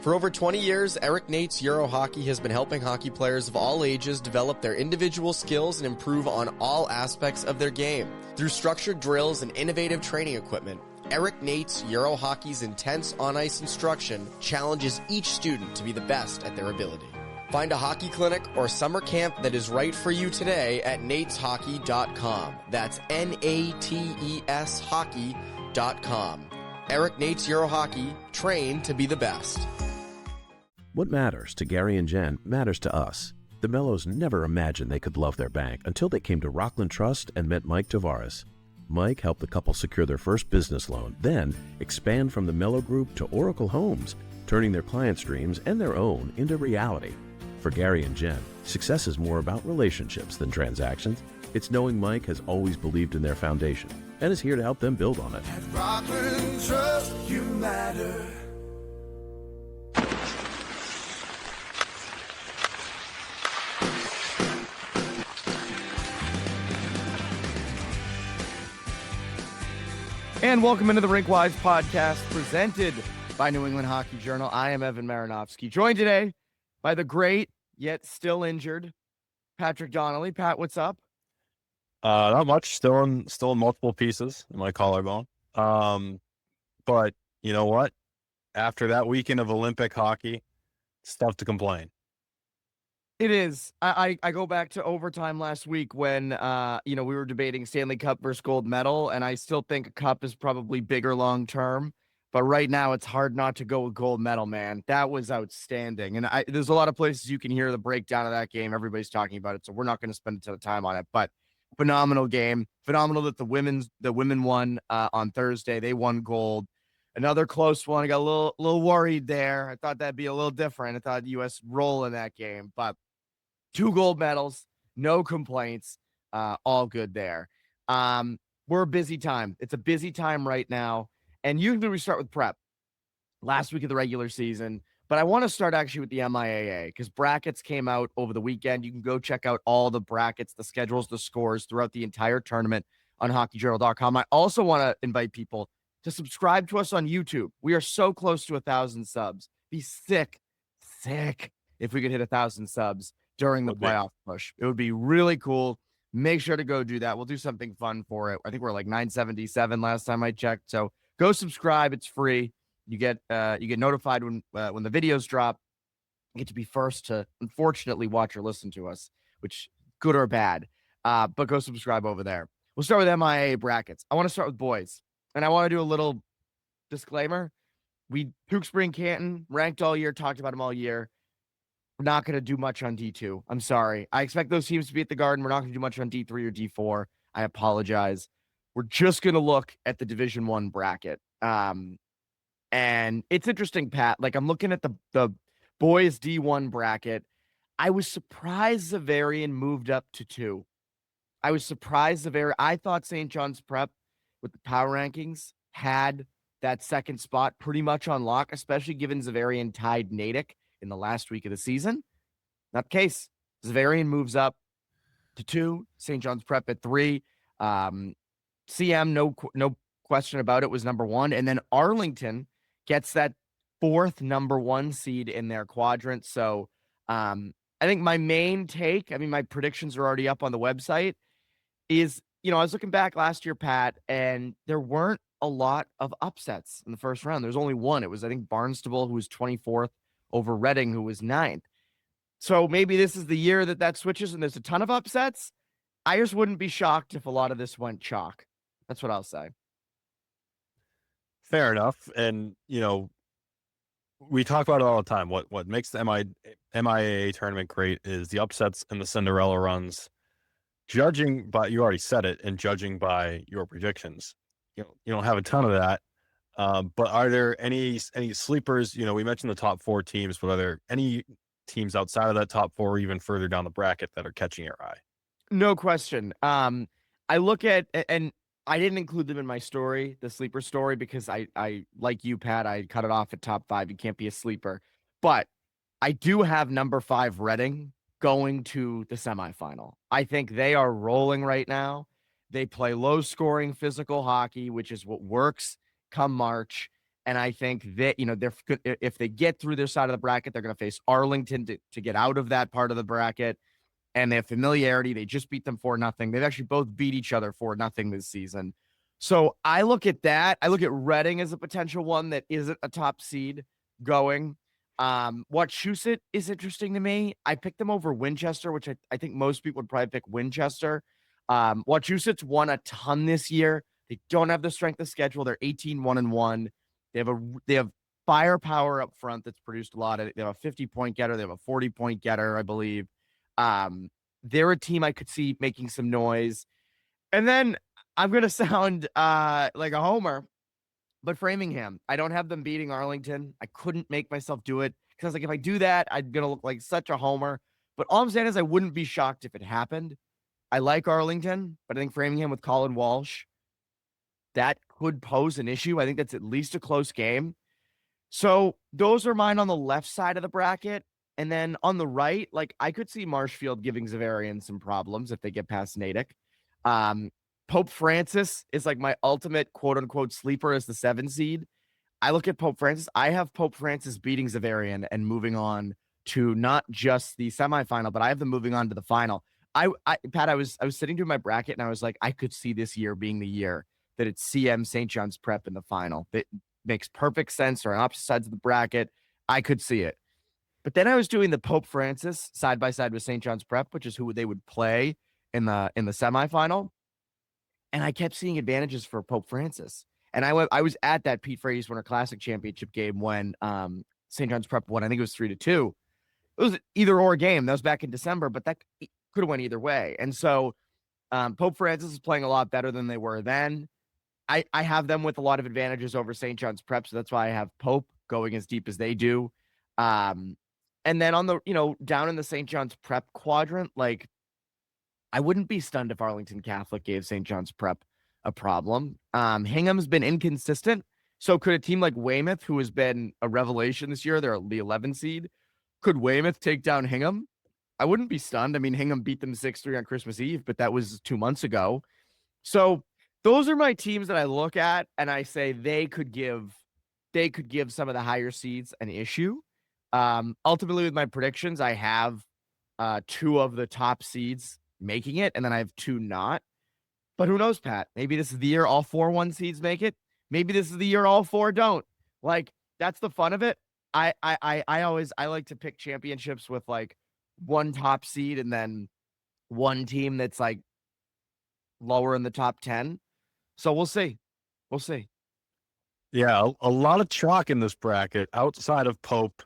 For over 20 years, Eric Nate's Euro Hockey has been helping hockey players of all ages develop their individual skills and improve on all aspects of their game. Through structured drills and innovative training equipment, Eric Nate's Euro Hockey's intense on-ice instruction challenges each student to be the best at their ability. Find a hockey clinic or summer camp that is right for you today at nateshockey.com. That's N-A-T-E-S hockey.com. Eric Nate's Euro Hockey, train to be the best. What matters to Gary and Jen matters to us. The Mellows never imagined they could love their bank until they came to Rockland Trust and met Mike Tavares. Mike helped the couple secure their first business loan, then expand from the Mellow Group to Oracle Homes, turning their clients' dreams and their own into reality. For Gary and Jen, success is more about relationships than transactions. It's knowing Mike has always believed in their foundation and is here to help them build on it. At Rockland Trust, you matter. And welcome into the RinkWise Podcast, presented by New England Hockey Journal. I am Evan Marinofsky, joined today by the great, yet still injured, Patrick Donnelly. Pat, what's up? Not much. Still in multiple pieces in my collarbone. But you know what? After that weekend of Olympic hockey, it's tough to complain. It is. I go back to overtime last week when we were debating Stanley Cup versus gold medal, and I still think a cup is probably bigger long term. But right now, it's hard not to go with gold medal, man. That was outstanding. And there's a lot of places you can hear the breakdown of that game. Everybody's talking about it, so we're not going to spend a ton of time on it. But phenomenal game. Phenomenal that the women won on Thursday. They won gold. Another close one. I got a little worried there. I thought that'd be a little different. I thought the U.S. roll in that game. But 2 gold medals, no complaints, all good there. We're a busy time. It's a busy time right now. And usually we start with prep, last week of the regular season. But I want to start actually with the MIAA because brackets came out over the weekend. You can go check out all the brackets, the schedules, the scores throughout the entire tournament on hockeyjournal.com. I also want to invite people to subscribe to us on YouTube. We are so close to 1,000 subs. Be sick if we could hit 1,000 subs during the playoff push. It would be really cool. Make sure to go do that. We'll do something fun for it. I think we're like 977 last time I checked. So go subscribe. It's free. You get notified when the videos drop. You get to be first to, unfortunately, watch or listen to us, which good or bad. But go subscribe over there. We'll start with MIAA brackets. I want to start with boys, and I want to do a little disclaimer. Tewksbury and Canton ranked all year, talked about them all year. We're not going to do much on D2. I'm sorry. I expect those teams to be at the Garden. We're not going to do much on D3 or D4. I apologize. We're just going to look at the Division I bracket. And it's interesting, Pat. Like, I'm looking at the boys D1 bracket. I was surprised Xaverian moved up to 2. I was surprised I thought St. John's Prep with the power rankings had that second spot pretty much on lock, especially given Xaverian tied Natick in the last week of the season. Not the case. Xaverian moves up to 2. St. John's Prep at 3. CM, no question about it, was number 1. And then Arlington gets that 4th number 1 seed in their quadrant. So I think my main take, my predictions are already up on the website, is, I was looking back last year, Pat, and there weren't a lot of upsets in the first round. There's only one. It was, I think, Barnstable, who was 24th, over Reading, who was 9th. So maybe this is the year that switches and there's a ton of upsets. I just wouldn't be shocked if a lot of this went chalk. That's what I'll say. Fair enough. And, we talk about it all the time. What makes the MIAA tournament great is the upsets and the Cinderella runs. Judging by, you already said it, and judging by your predictions. You don't have a ton of that. But are there any sleepers? We mentioned the top 4 teams, but are there any teams outside of that top 4 or even further down the bracket that are catching your eye? No question. I look at, and I didn't include them in my story, the sleeper story, because I like you, Pat, I cut it off at top 5. You can't be a sleeper. But I do have number 5 Reading going to the semifinal. I think they are rolling right now. They play low-scoring physical hockey, which is what works come March. And I think that, if they get through their side of the bracket, they're going to face Arlington to get out of that part of the bracket. And they have familiarity. They just beat them 4-0. They've actually both beat each other 4-0 this season. So I look at that. I look at Reading as a potential one that isn't a top seed going. Wachusett is interesting to me. I picked them over Winchester, which I think most people would probably pick Winchester. Wachusett's won a ton this year. They don't have the strength of schedule. They're 18-1-1. They have firepower up front that's produced a lot. They have a 50-point getter. They have a 40-point getter, I believe. They're a team I could see making some noise. And then I'm going to sound like a homer, but Framingham, I don't have them beating Arlington. I couldn't make myself do it because I was like, if I do that, I'm going to look like such a homer. But all I'm saying is I wouldn't be shocked if it happened. I like Arlington, but I think Framingham with Colin Walsh, that could pose an issue. I think that's at least a close game. So those are mine on the left side of the bracket. And then on the right, like I could see Marshfield giving Xaverian some problems if they get past Natick. Pope Francis is like my ultimate quote unquote sleeper as the 7 seed. I look at Pope Francis. I have Pope Francis beating Xaverian and moving on to not just the semifinal, but I have them moving on to the final. Pat, I was sitting through my bracket and I was like, I could see this year being the year that it's CM St. John's Prep in the final. It makes perfect sense. They're on opposite sides of the bracket. I could see it. But then I was doing the Pope Francis side by side with St. John's Prep, which is who they would play in the semifinal. And I kept seeing advantages for Pope Francis. And I was at that Pete Frady's Winter Classic Championship game when St. John's Prep won. I think it was 3-2. It was either or game. That was back in December, but that could have went either way. And so Pope Francis is playing a lot better than they were then. I have them with a lot of advantages over St. John's Prep, so that's why I have Pope going as deep as they do. And then on the, down in the St. John's Prep quadrant, like I wouldn't be stunned if Arlington Catholic gave St. John's Prep a problem. Hingham's been inconsistent. So could a team like Weymouth, who has been a revelation this year, they're the 11 seed, could Weymouth take down Hingham? I wouldn't be stunned. I mean, Hingham beat them 6-3 on Christmas Eve, but that was 2 months ago. So those are my teams that I look at and I say they could give some of the higher seeds an issue. Ultimately, with my predictions, I have 2 of the top seeds making it, and then I have 2 not. But who knows, Pat? Maybe this is the year all 4 1 seeds make it. Maybe this is the year all 4 don't. Like, that's the fun of it. I like to pick championships with like 1 top seed and then 1 team that's like lower in the top 10. So we'll see. We'll see. Yeah, a lot of chalk in this bracket outside of Pope.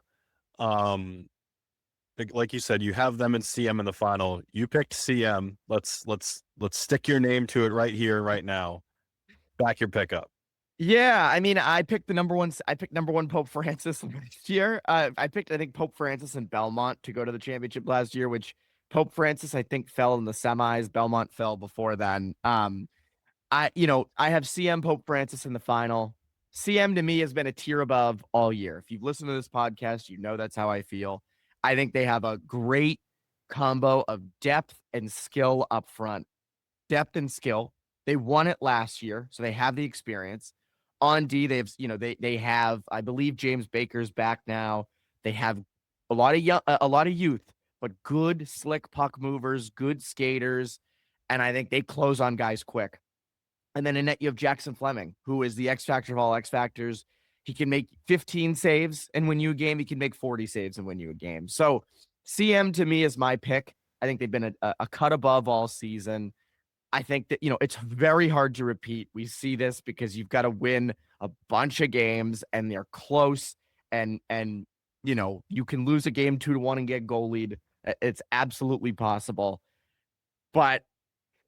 Like you said, you have them in CM in the final. You picked CM. Let's stick your name to it right here, right now. Back your pickup. Yeah, I mean, I picked number 1 Pope Francis last year. I think Pope Francis and Belmont to go to the championship last year, which Pope Francis I think fell in the semis. Belmont fell before then. I have CM Pope Francis in the final. CM to me has been a tier above all year. If you've listened to this podcast, you know that's how I feel. I think they have a great combo of depth and skill up front. Depth and skill. They won it last year, so they have the experience. On D, they have, I believe James Baker's back now. They have a lot of youth, but good slick puck movers, good skaters, and I think they close on guys quick. And then in net, you have Jackson Fleming, who is the X factor of all X factors. He can make 15 saves and win you a game. He can make 40 saves and win you a game. So CM to me is my pick. I think they've been a cut above all season. I think that, it's very hard to repeat. We see this because you've got to win a bunch of games and they're close and you can lose a game 2-1 and get goal lead. It's absolutely possible. But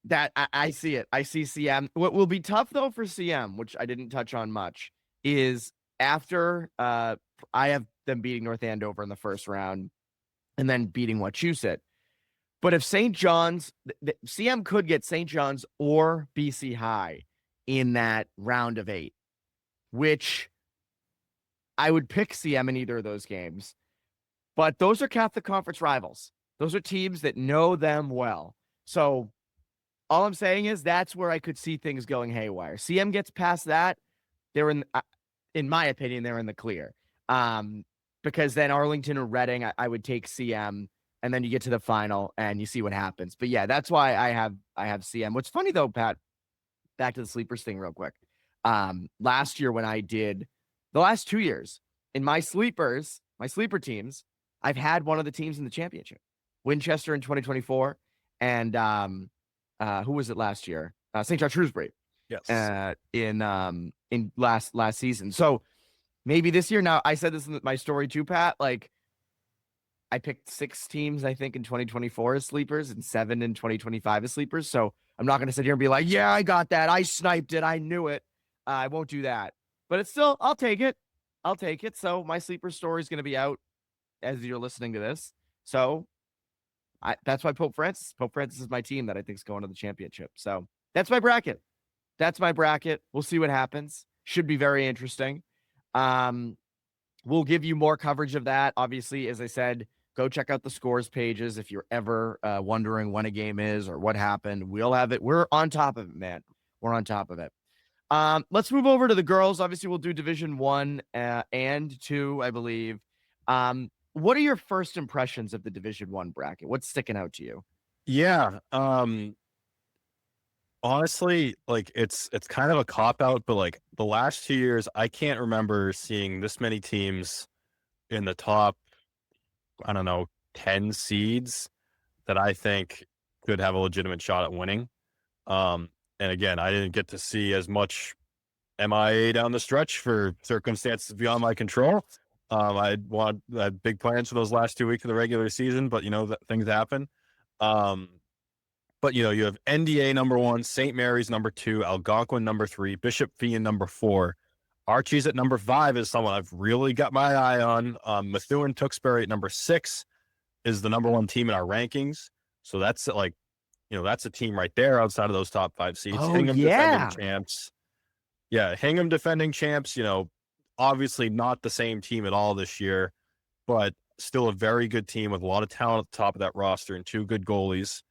that I see it. I see CM. What will be tough though for CM, which I didn't touch on much, is after I have them beating North Andover in the first round and then beating Wachusett. But if St. John's, CM could get St. John's or BC High in that round of 8, which I would pick CM in either of those games. But those are Catholic Conference rivals. Those are teams that know them well. So all I'm saying is that's where I could see things going haywire. CM gets past that. They're in. in my opinion, they're in the clear. Because then Arlington or Reading, I would take CM, and then you get to the final and you see what happens. But yeah, that's why I have CM. What's funny though, Pat, back to the sleepers thing real quick. Last year when I did the last 2 years in my sleeper teams, I've had one of the teams in the championship. Winchester in 2024, and who was it last year? St. John Shrewsbury. Yes. In last season. So maybe this year. Now I said this in my story too, Pat. Like I picked 6 teams, I think, in 2024 as sleepers and 7 in 2025 as sleepers. So I'm not going to sit here and be like, yeah, I got that. I sniped it. I knew it. I won't do that. But it's still, I'll take it. I'll take it. So my sleeper story is going to be out as you're listening to this. So that's why Pope Francis is my team that I think is going to the championship. So that's my bracket. We'll see what happens. Should be very interesting. We'll give you more coverage of that. Obviously, as I said, go check out the scores pages if you're ever wondering when a game is or what happened. We'll have it. We're on top of it, man. We're on top of it. Let's move over to the girls. Obviously, we'll do Division 1 and 2, I believe. What are your first impressions of the Division 1 bracket? What's sticking out to you? Yeah. Honestly, like it's kind of a cop out, but like the last 2 years, I can't remember seeing this many teams in the top, I don't know, 10 seeds that I think could have a legitimate shot at winning. And again, I didn't get to see as much MIAA down the stretch for circumstances beyond my control. I had big plans for those last 2 weeks of the regular season, but that things happen. But you have NDA number 1, St. Mary's number 2, Algonquin number 3, Bishop Feion number 4. Archie's at number 5 is someone I've really got my eye on. Methuen Tewksbury at number 6 is the number 1 team in our rankings. So that's like, that's a team right there outside of those top 5 seeds. Oh, Hingham yeah. defending champs. Yeah, Hingham defending champs, obviously not the same team at all this year, but still a very good team with a lot of talent at the top of that roster and 2 good goalies.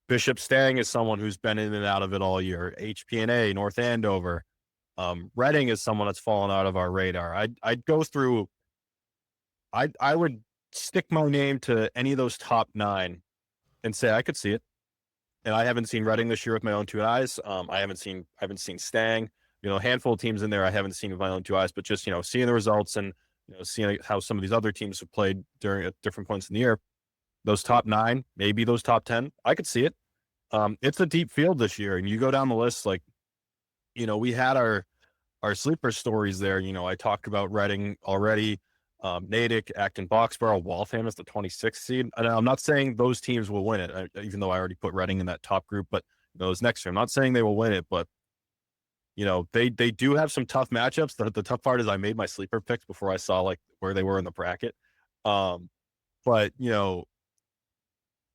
Bishop Stang is someone who's been in and out of it all year. HPNA, North Andover. Reading is someone that's fallen out of our radar. I'd go through. I would stick my name to any of those top 9 and say I could see it. And I haven't seen Reading this year with my own 2 eyes. I haven't seen Stang. A handful of teams in there I haven't seen with my own 2 eyes. But just seeing the results and seeing how some of these other teams have played at different points in the year. Those top 9, maybe those top 10, I could see it. It's a deep field this year, and you go down the list, like, we had our sleeper stories there. I talked about Reading already, Natick, Acton, Boxborough, Waltham is the 26th seed. And I'm not saying those teams will win it, even though I already put Reading in that top group, but those next year, I'm not saying they will win it, but they do have some tough matchups. The tough part is I made my sleeper picks before I saw like where they were in the bracket. But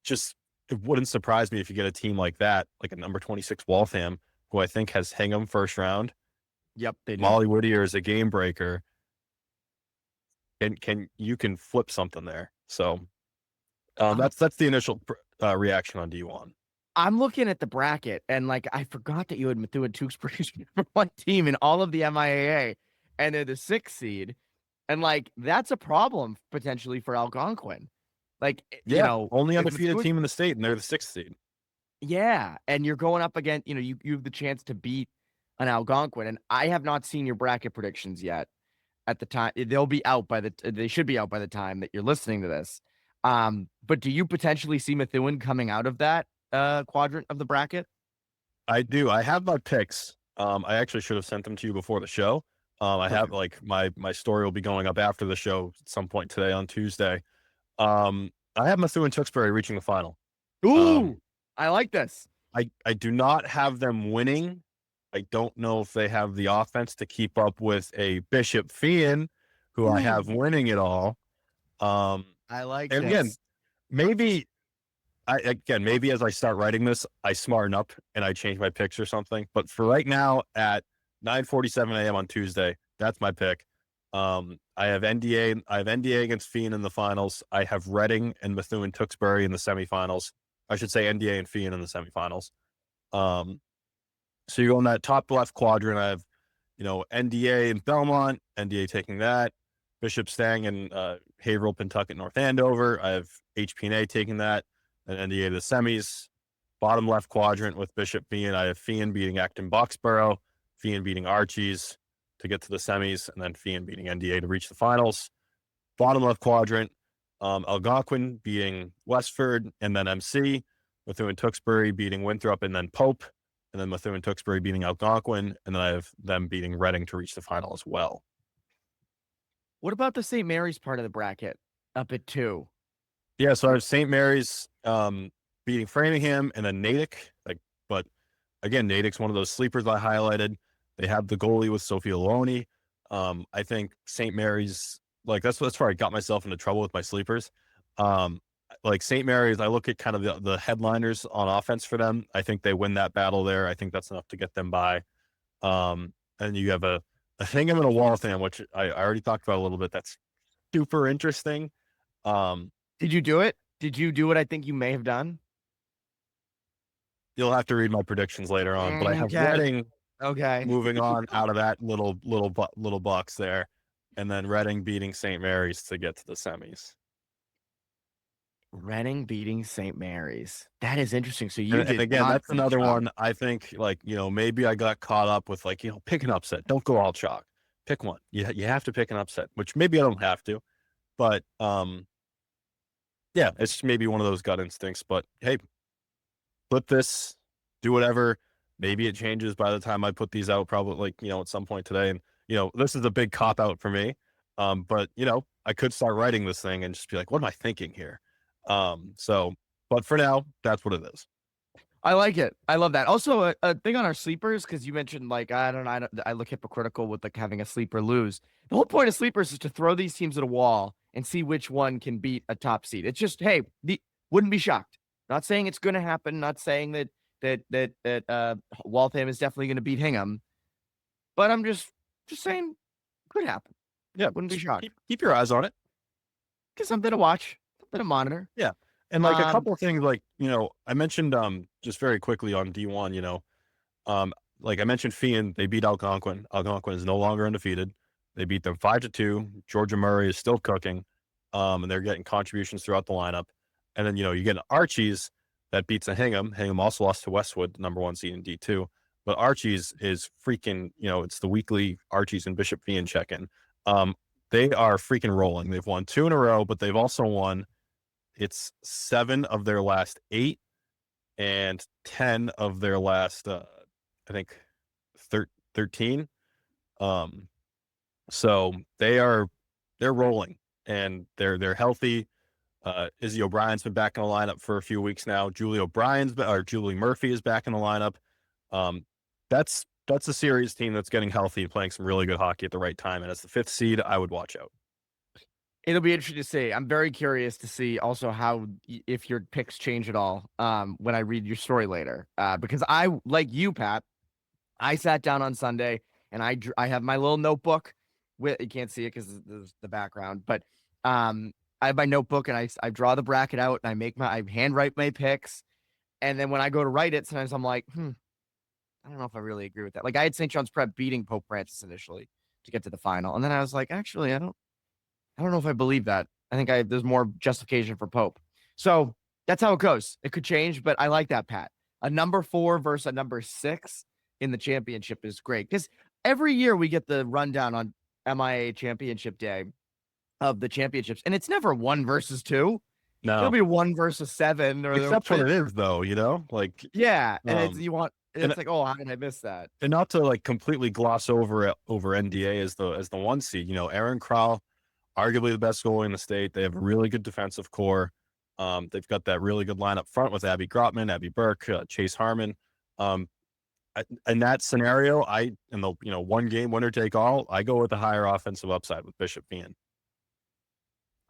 just it wouldn't surprise me if you get a team like that, like a number 26 Waltham, who I think has Hingham first round. Yep, they do. Molly Whittier is a game breaker. You can flip something there. So that's the initial reaction on D1. I'm looking at the bracket and like I forgot that you had Methuen Tewksbury's number 1 team in all of the MIAA, and they're the 6th seed, and like that's a problem potentially for Algonquin. Like, only undefeated team in the state, and they're the 6th seed. Yeah, and you're going up against, you have the chance to beat an Algonquin, and I have not seen your bracket predictions yet. At the time, they'll be out they should be out by the time that you're listening to this. But do you potentially see Methuen coming out of that quadrant of the bracket? I do. I have my picks. I actually should have sent them to you before the show. I have like my story will be going up after the show at some point today on Tuesday. I have Methuen Tewksbury reaching the final. Ooh, I like this. I do not have them winning. I don't know if they have the offense to keep up with a Bishop Feion, who I have winning it all. I like and this. Again, maybe as I start writing this, I smarten up and I change my picks or something. But for right now, at 9:47 a.m. on Tuesday, that's my pick. I have NDA against Feion in the finals. I have Reading and Methuen Tewksbury in the semifinals. I should say NDA and Feion in the semifinals. So you go in that top left quadrant. I have NDA and Belmont, NDA taking that, Bishop staying in Haverhill, Pentucket, North Andover. I have HPNA taking that, and NDA to the semis. Bottom left quadrant with Bishop being, I have Fian beating Acton Boxborough, Fian beating Archies to get to the semis, and then Fian beating NDA to reach the finals. Bottom left quadrant, Algonquin beating Westford, and then MC, Methuen Tewksbury beating Winthrop, and then Pope, and then Methuen Tewksbury beating Algonquin, and then I have them beating Reading to reach the final as well. What about the St. Mary's part of the bracket up at 2? Yeah, so I have St. Mary's beating Framingham, and then Natick. But again, Natick's one of those sleepers I highlighted. They have the goalie with Sophia Loney. I think St. Mary's, that's where I got myself into trouble with my sleepers. St. Mary's, I look at kind of the headliners on offense for them. I think they win that battle there. I think that's enough to get them by. And you have a Hingham and a Waltham, which I already talked about a little bit. That's super interesting. Did you do it? Did you do what I think you may have done? You'll have to read my predictions later on, but I have Reading moving on out of that little box there, and then Reading beating St. Mary's to get to the semis. Reading beating St. Mary's. That is interesting. So and again, that's another one. I think maybe I got caught up with pick an upset. Don't go all chalk. Pick one. You have to pick an upset, which maybe I don't have to, but yeah, it's maybe one of those gut instincts. But hey, flip this, do whatever. Maybe it changes by the time I put these out, probably at some point today. And this is a big cop out for me. But I could start writing this thing and just be like, what am I thinking here? But for now, that's what it is. I like it. I love that. Also, a thing on our sleepers, because you mentioned I look hypocritical with having a sleeper lose. The whole point of sleepers is to throw these teams at a wall and see which one can beat a top seed. It's just, hey, wouldn't be shocked. Not saying it's going to happen. Not saying that Waltham is definitely going to beat Hingham, but I'm just saying could happen. Yeah, wouldn't be shocked. Keep your eyes on it. Get something to watch, something to monitor. Yeah. And a couple of things I mentioned just very quickly on D1, I mentioned Fian, they beat Algonquin. Algonquin is no longer undefeated. They beat them 5-2. Georgia Murray is still cooking. And they're getting contributions throughout the lineup. And then, you get Archies that beats a Hingham. Hingham also lost to Westwood, number 1 seed in D2. But Archies is freaking, it's the weekly Archies and Bishop Fian check-in. They are freaking rolling. They've won 2 in a row, but they've also won 7 of their last 8 and 10 of their last, I think 13. So they're rolling and they're healthy. Izzy O'Brien's been back in the lineup for a few weeks now. Julie Murphy is back in the lineup. That's a series team that's getting healthy and playing some really good hockey at the right time. And as the 5th seed, I would watch out. It'll be interesting to see. I'm very curious to see also if your picks change at all when I read your story later. Because I, like you, Pat, I sat down on Sunday and I have my little notebook. You can't see it because of the background, but I have my notebook and I draw the bracket out and I handwrite my picks. And then when I go to write it, sometimes I'm like, I don't know if I really agree with that. I had St. John's Prep beating Pope Francis initially to get to the final. And then I was like, actually, I don't know if I believe that. I think there's more justification for Pope. So that's how it goes. It could change, but I like that, Pat. A number 4 versus a number 6 in the championship is great because every year we get the rundown on MIAA Championship Day of the championships, and it's never 1 versus 2. No, it'll be 1 versus 7, or except when it is though. Yeah, and it's like, oh, how did I miss that? And not to completely gloss over NDA as the 1 seed. Aaron Krall, arguably the best goalie in the state. They have a really good defensive core. They've got that really good line up front with Abby Grotman, Abby Burke, Chase Harmon. In that scenario, in the 1 game winner take all, I go with the higher offensive upside with Bishop Fian.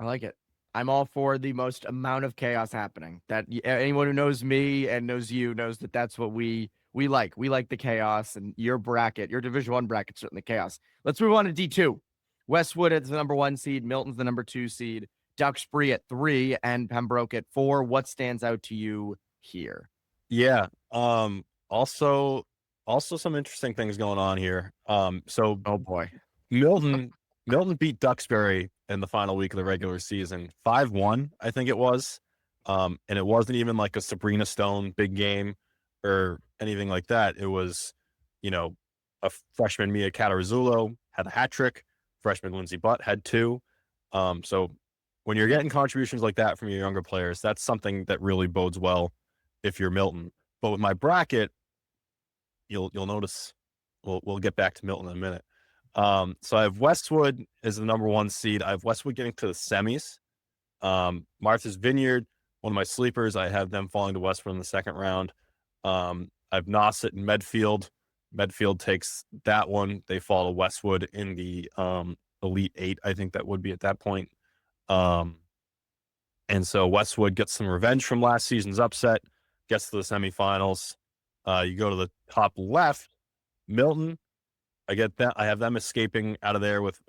I like it. I'm all for the most amount of chaos happening. That anyone who knows me and knows you knows that that's what we like. We like the chaos, and your Division 1 bracket, certainly chaos. Let's move on to D2. Westwood is the number 1 seed. Milton's the number 2 seed. Duxbury at 3 and Pembroke at 4. What stands out to you here? Yeah. Also Also some interesting things going on here. So Oh boy. Milton beat Duxbury in the final week of the regular season, 5-1, I think it was. And it wasn't even like a Sabrina Stone big game or anything like that. It was, a freshman Mia Catarazzulo had a hat trick. Freshman Lindsay Butt had 2. So when you're getting contributions like that from your younger players, that's something that really bodes well if you're Milton. But with my bracket, you'll notice we'll get back to Milton in a minute. So I have Westwood as the number 1 seed. I have Westwood getting to the semis. Martha's Vineyard, one of my sleepers, I have them falling to Westwood in the second round. I have Nauset and Medfield. Medfield takes that one. They fall to Westwood in the Elite 8, I think that would be at that point. And so Westwood gets some revenge from last season's upset, gets to the semifinals. You go to the top left, Milton. I get that. I have them escaping out of there with,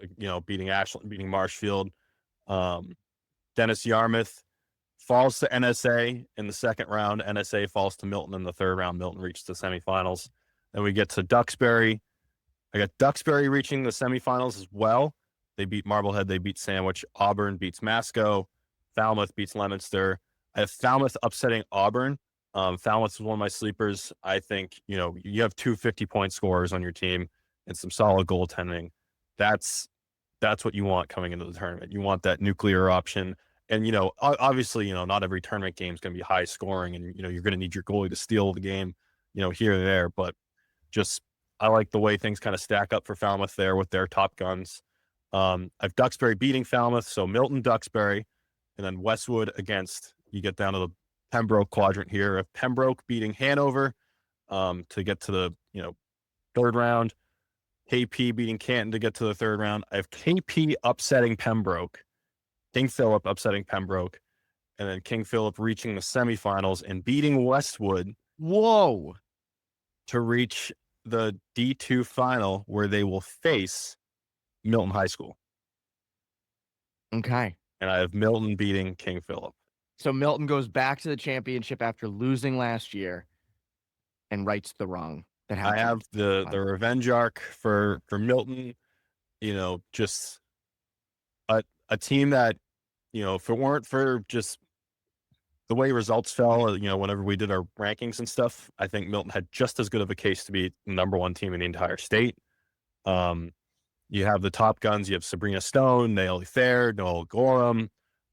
beating Ashland, beating Marshfield. Dennis Yarmouth falls to NSA in the second round. NSA falls to Milton in the third round. Milton reaches the semifinals. Then we get to Duxbury. I got Duxbury reaching the semifinals as well. They beat Marblehead. They beat Sandwich. Auburn beats Masco. Falmouth beats Leominster. I have Falmouth upsetting Auburn. Falmouth is one of my sleepers. I think, you have 2 50-point scorers on your team and some solid goaltending. That's what you want coming into the tournament. You want that nuclear option. And, obviously, not every tournament game is going to be high scoring and, you're going to need your goalie to steal the game, here and there. But I like the way things kind of stack up for Falmouth there with their top guns. I've Duxbury beating Falmouth. So Milton, Duxbury, and then Westwood against, you get down to the Pembroke quadrant here of Pembroke beating Hanover to get to the, third round. KP beating Canton to get to the third round. I have KP upsetting Pembroke, King Philip upsetting Pembroke, and then King Philip reaching the semifinals and beating Westwood. Whoa. To reach the D2 final where they will face Milton High School. Okay. And I have Milton beating King Philip. So Milton goes back to the championship after losing last year and rights the wrong that happened. I have the revenge arc for Milton, just a team that, if it weren't for just the way results fell, whenever we did our rankings and stuff, I think Milton had just as good of a case to be the number 1 team in the entire state. You have the top guns. You have Sabrina Stone, Naomi Fair, Noel Gorham,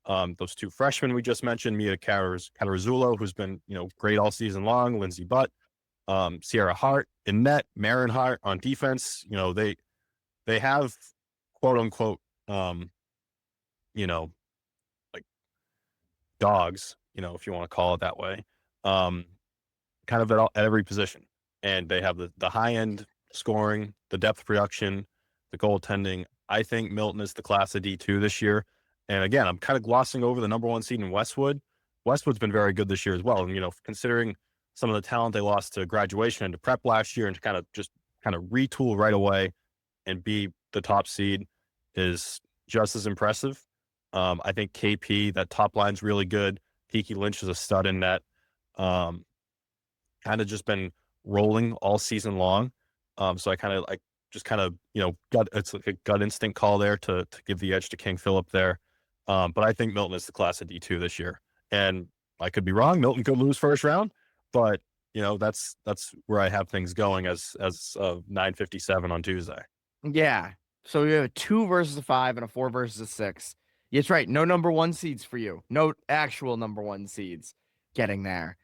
those 2 freshmen we just mentioned, Mia Catarazzulo, who's been, great all season long, Lindsay Butt, Sierra Hart in net, Marin Hart on defense. They have quote unquote, like dogs, if you want to call it that way, kind of at every position. And they have the high end scoring, the depth production, the goaltending. I think Milton is the class of D2 this year. And again, I'm kind of glossing over the number 1 seed in Westwood. Westwood's been very good this year as well. And, considering some of the talent they lost to graduation and to prep last year, and to kind of retool right away and be the top seed is just as impressive. I think KP, that top line's really good. Kiki Lynch is a stud in net. Kind of just been rolling all season long. So I it's like a gut instinct call there to give the edge to King Philip there. But I think Milton is the class of D2 this year. And I could be wrong. Milton could lose first round, but that's where I have things going as of 9:57 on Tuesday. Yeah. So you have a 2 versus a 5 and a 4 versus a 6. That's right. No number 1 seeds for you. No actual number 1 seeds getting there.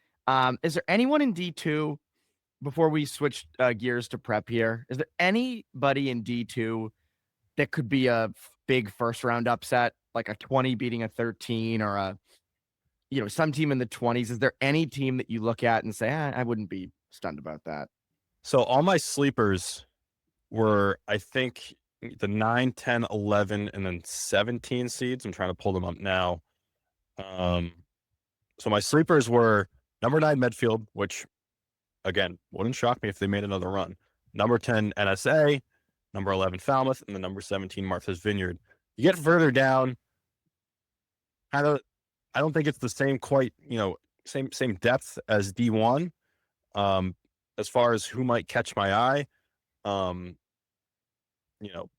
Is there anyone in D2 before we switch gears to prep here? Is there anybody in D2 that could be a big first round upset, like a 20 beating a 13 or a, some team in the 20s? Is there any team that you look at and say, I wouldn't be stunned about that? So all my sleepers were, I think, the 9, 10, 11, and then 17 seeds. I'm trying to pull them up now. So my sleepers were number 9 Medfield, which, again, wouldn't shock me if they made another run. Number 10 NSA, number 11 Falmouth, and the number 17 Martha's Vineyard. You get further down, I don't think it's the same same depth as D1. as far as who might catch my eye, you know,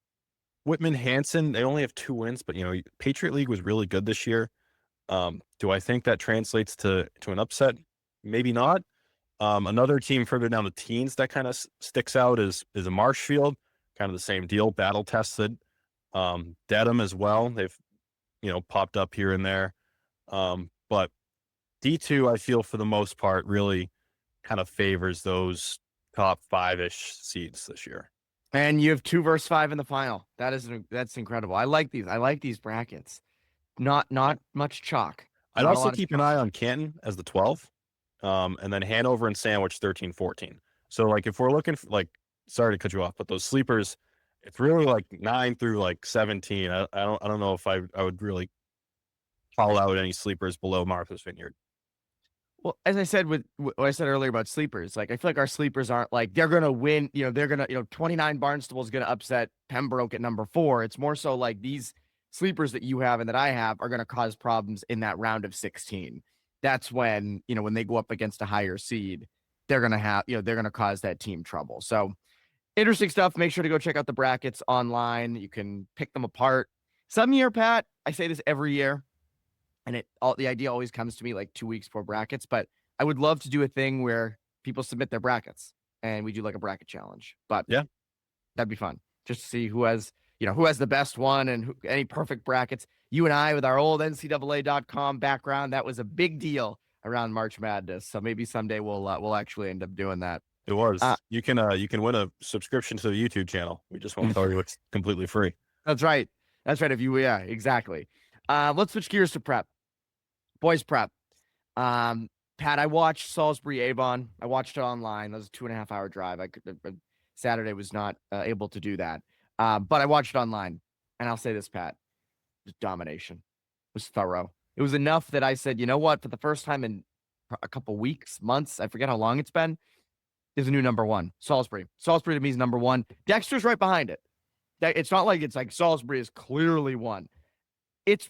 Whitman Hanson, they only have 2 wins, but, Patriot League was really good this year. Do I think that translates to an upset? Maybe not. Another team further down the teens that kind of sticks out is a Marshfield, kind of the same deal, battle tested. Dedham as well. They've, popped up here and there. But D2, I feel for the most part, really kind of favors those top 5-ish seeds this year. And you have 2 versus 5 in the final. That's incredible. I like these brackets. Not much chalk. I'd also keep an eye on Canton as the 12, and then Hanover and Sandwich 13-14. So like if we're looking for sorry to cut you off, but those sleepers, it's really like 9 through 17. I don't know if I would really call out any sleepers below Martha's Vineyard. Well, as I said with what I said earlier about sleepers, I feel like our sleepers aren't they're gonna win. They're gonna 29 Barnstable is gonna upset Pembroke at number 4. It's more so these sleepers that you have and that I have are gonna cause problems in that round of 16. That's when when they go up against a higher seed, they're gonna cause that team trouble. So interesting stuff. Make sure to go check out the brackets online. You can pick them apart. Some year, Pat, I say this every year, and the idea always comes to me 2 weeks before brackets, but I would love to do a thing where people submit their brackets and we do a bracket challenge. But yeah, that'd be fun just to see who has the best one and any perfect brackets. You and I, with our old NCAA.com background, that was a big deal around March Madness. So maybe someday we'll actually end up doing that. It was. You can win a subscription to the YouTube channel. We just won't tell you it's completely free. That's right. Yeah, exactly. Let's switch gears to prep. Boys prep. Pat, I watched Salisbury Avon. I watched it online. That was a 2.5-hour drive. Saturday was not able to do that. But I watched it online. And I'll say this, Pat, it was domination. It was thorough. It was enough that I said, you know what? For the first time in a couple weeks, months, I forget how long it's been, is a new number 1. Salisbury. Salisbury to me is number 1. Dexter's right behind it. It's not it's Salisbury is clearly 1. It's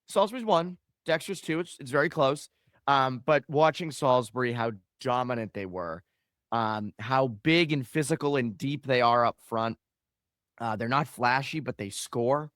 Salisbury's 1. Dexter's 2. It's very close. But watching Salisbury, how dominant they were, how big and physical and deep they are up front. They're not flashy, but they score.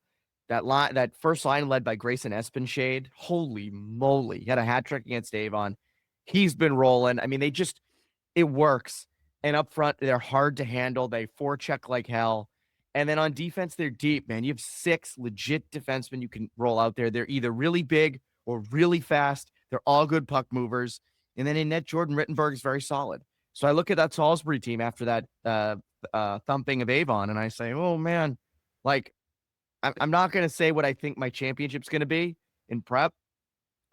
That first line led by Grayson Espenshade. Holy moly. He had a hat trick against Avon. He's been rolling. I mean, it works. And up front, they're hard to handle. They forecheck like hell. And then on defense, they're deep, man. You have 6 legit defensemen you can roll out there. They're either really big or really fast. They're all good puck movers. And then in net, Jordan Rittenberg is very solid. So I look at that Salisbury team after that thumping of Avon, and I say, oh, man, I'm not going to say what I think my championship's going to be in prep,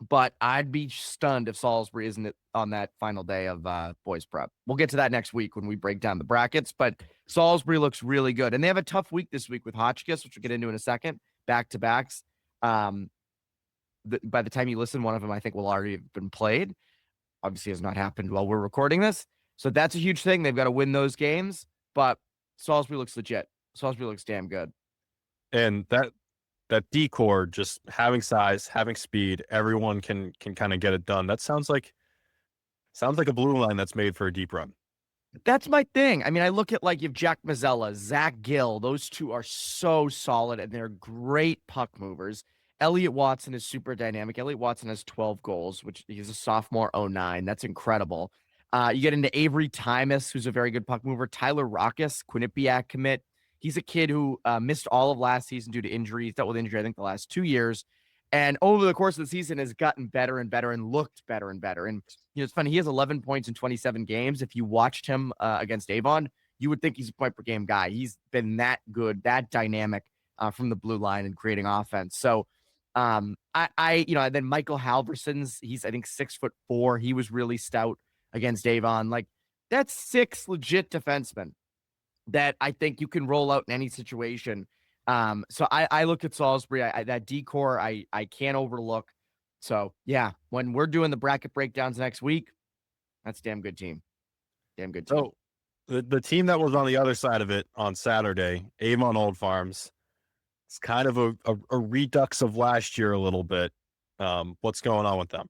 but I'd be stunned if Salisbury isn't on that final day of boys prep. We'll get to that next week when we break down the brackets, but Salisbury looks really good. And they have a tough week this week with Hotchkiss, which we'll get into in a second, back-to-backs. By the time you listen, one of them I think will already have been played. Obviously has not happened while we're recording this. So that's a huge thing. They've got to win those games, but Salisbury looks legit. Salisbury looks damn good. And that D-core, just having size, having speed, everyone can kind of get it done. That sounds like a blue line that's made for a deep run. That's my thing. I mean, I look at you have Jack Mazzella, Zach Gill. Those two are so solid, and they're great puck movers. Elliot Watson is super dynamic. Elliot Watson has 12 goals, which he's a sophomore 09. That's incredible. You get into Avery Tymus, who's a very good puck mover. Tyler Rockus, Quinnipiac commit. He's a kid who missed all of last season due to injury. He's dealt with injury, I think, the last 2 years. And over the course of the season has gotten better and better and looked better and better. And, it's funny. He has 11 points in 27 games. If you watched him against Avon, you would think he's a point per game guy. He's been that good, that dynamic from the blue line and creating offense. So, and then Michael Halverson's, he's, I think, 6'4". He was really stout against Avon. That's 6 legit defensemen that I think you can roll out in any situation. So I look at Salisbury, that D-core, I can't overlook. So yeah, when we're doing the bracket breakdowns next week, that's a damn good team. Damn good team. So the team that was on the other side of it on Saturday, Avon Old Farms, it's kind of a redux of last year a little bit. What's going on with them?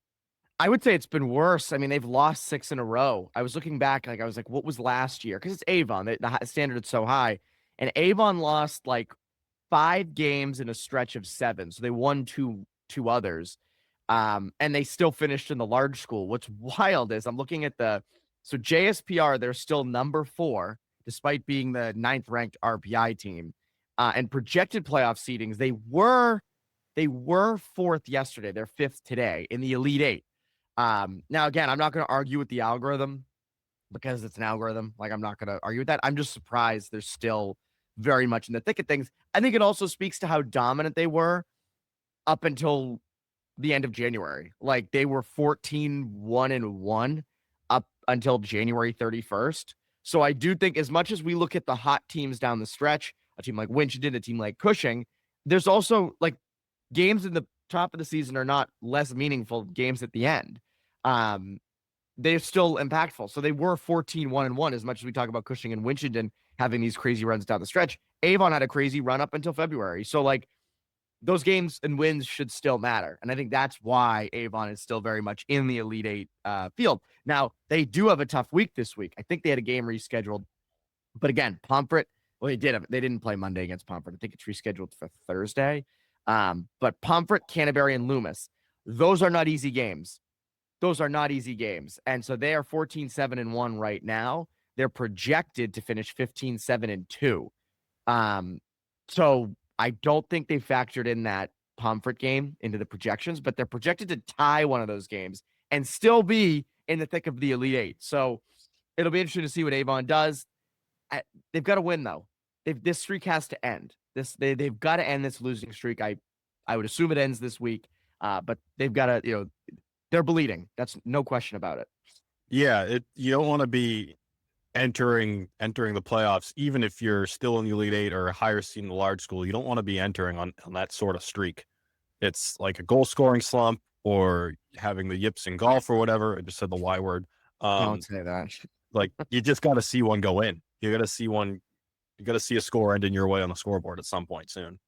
I would say it's been worse. I mean, they've lost 6 in a row. I was looking back, I was like, what was last year? Because it's Avon. The standard is so high. And Avon lost like 5 games in a stretch of 7. So they won two others. And they still finished in the large school. What's wild is I'm looking at so JSPR, they're still number 4, despite being the 9th ranked RPI team. And projected playoff seedings, they were 4th yesterday. They're 5th today in the Elite 8. Now, again, I'm not going to argue with the algorithm because it's an algorithm. Like, I'm not going to argue with that. I'm just surprised they're still very much in the thick of things. I think it also speaks to how dominant they were up until the end of January. Like, they were 14-1-1 up until January 31st. So I do think, as much as we look at the hot teams down the stretch, a team like Winchendon, a team like Cushing, there's also like games in the top of the season are not less meaningful games at the end. They're still impactful. So they were 14-1-1, as much as we talk about Cushing and Winchendon having these crazy runs down the stretch. Avon had a crazy run up until February. So like, those games and wins should still matter. And I think that's why Avon is still very much in the Elite 8 field. Now, they do have a tough week this week. I think they had a game rescheduled. But again, Pomfret, well, they didn't play Monday against Pomfret. I think it's rescheduled for Thursday. But Pomfret, Canterbury, and Loomis, those are not easy games. And so they are 14-7-1 right now. They're projected to finish 15-7-2. So I don't think they factored in that Pomfret game into the projections, but they're projected to tie one of those games and still be in the thick of the Elite 8. So it'll be interesting to see what Avon does. They've got to win, though. This streak has to end. They've got to end this losing streak. I would assume it ends this week, but they've got to, they're bleeding. That's no question about it. Yeah, you don't want to be entering the playoffs, even if you're still in the Elite 8 or a higher seed in the large school. You don't want to be entering on that sort of streak. It's like a goal scoring slump or having the yips in golf or whatever. I just said the Y word. Don't say that. Like, you just got to see one go in. You got to see a score end in your way on the scoreboard at some point soon.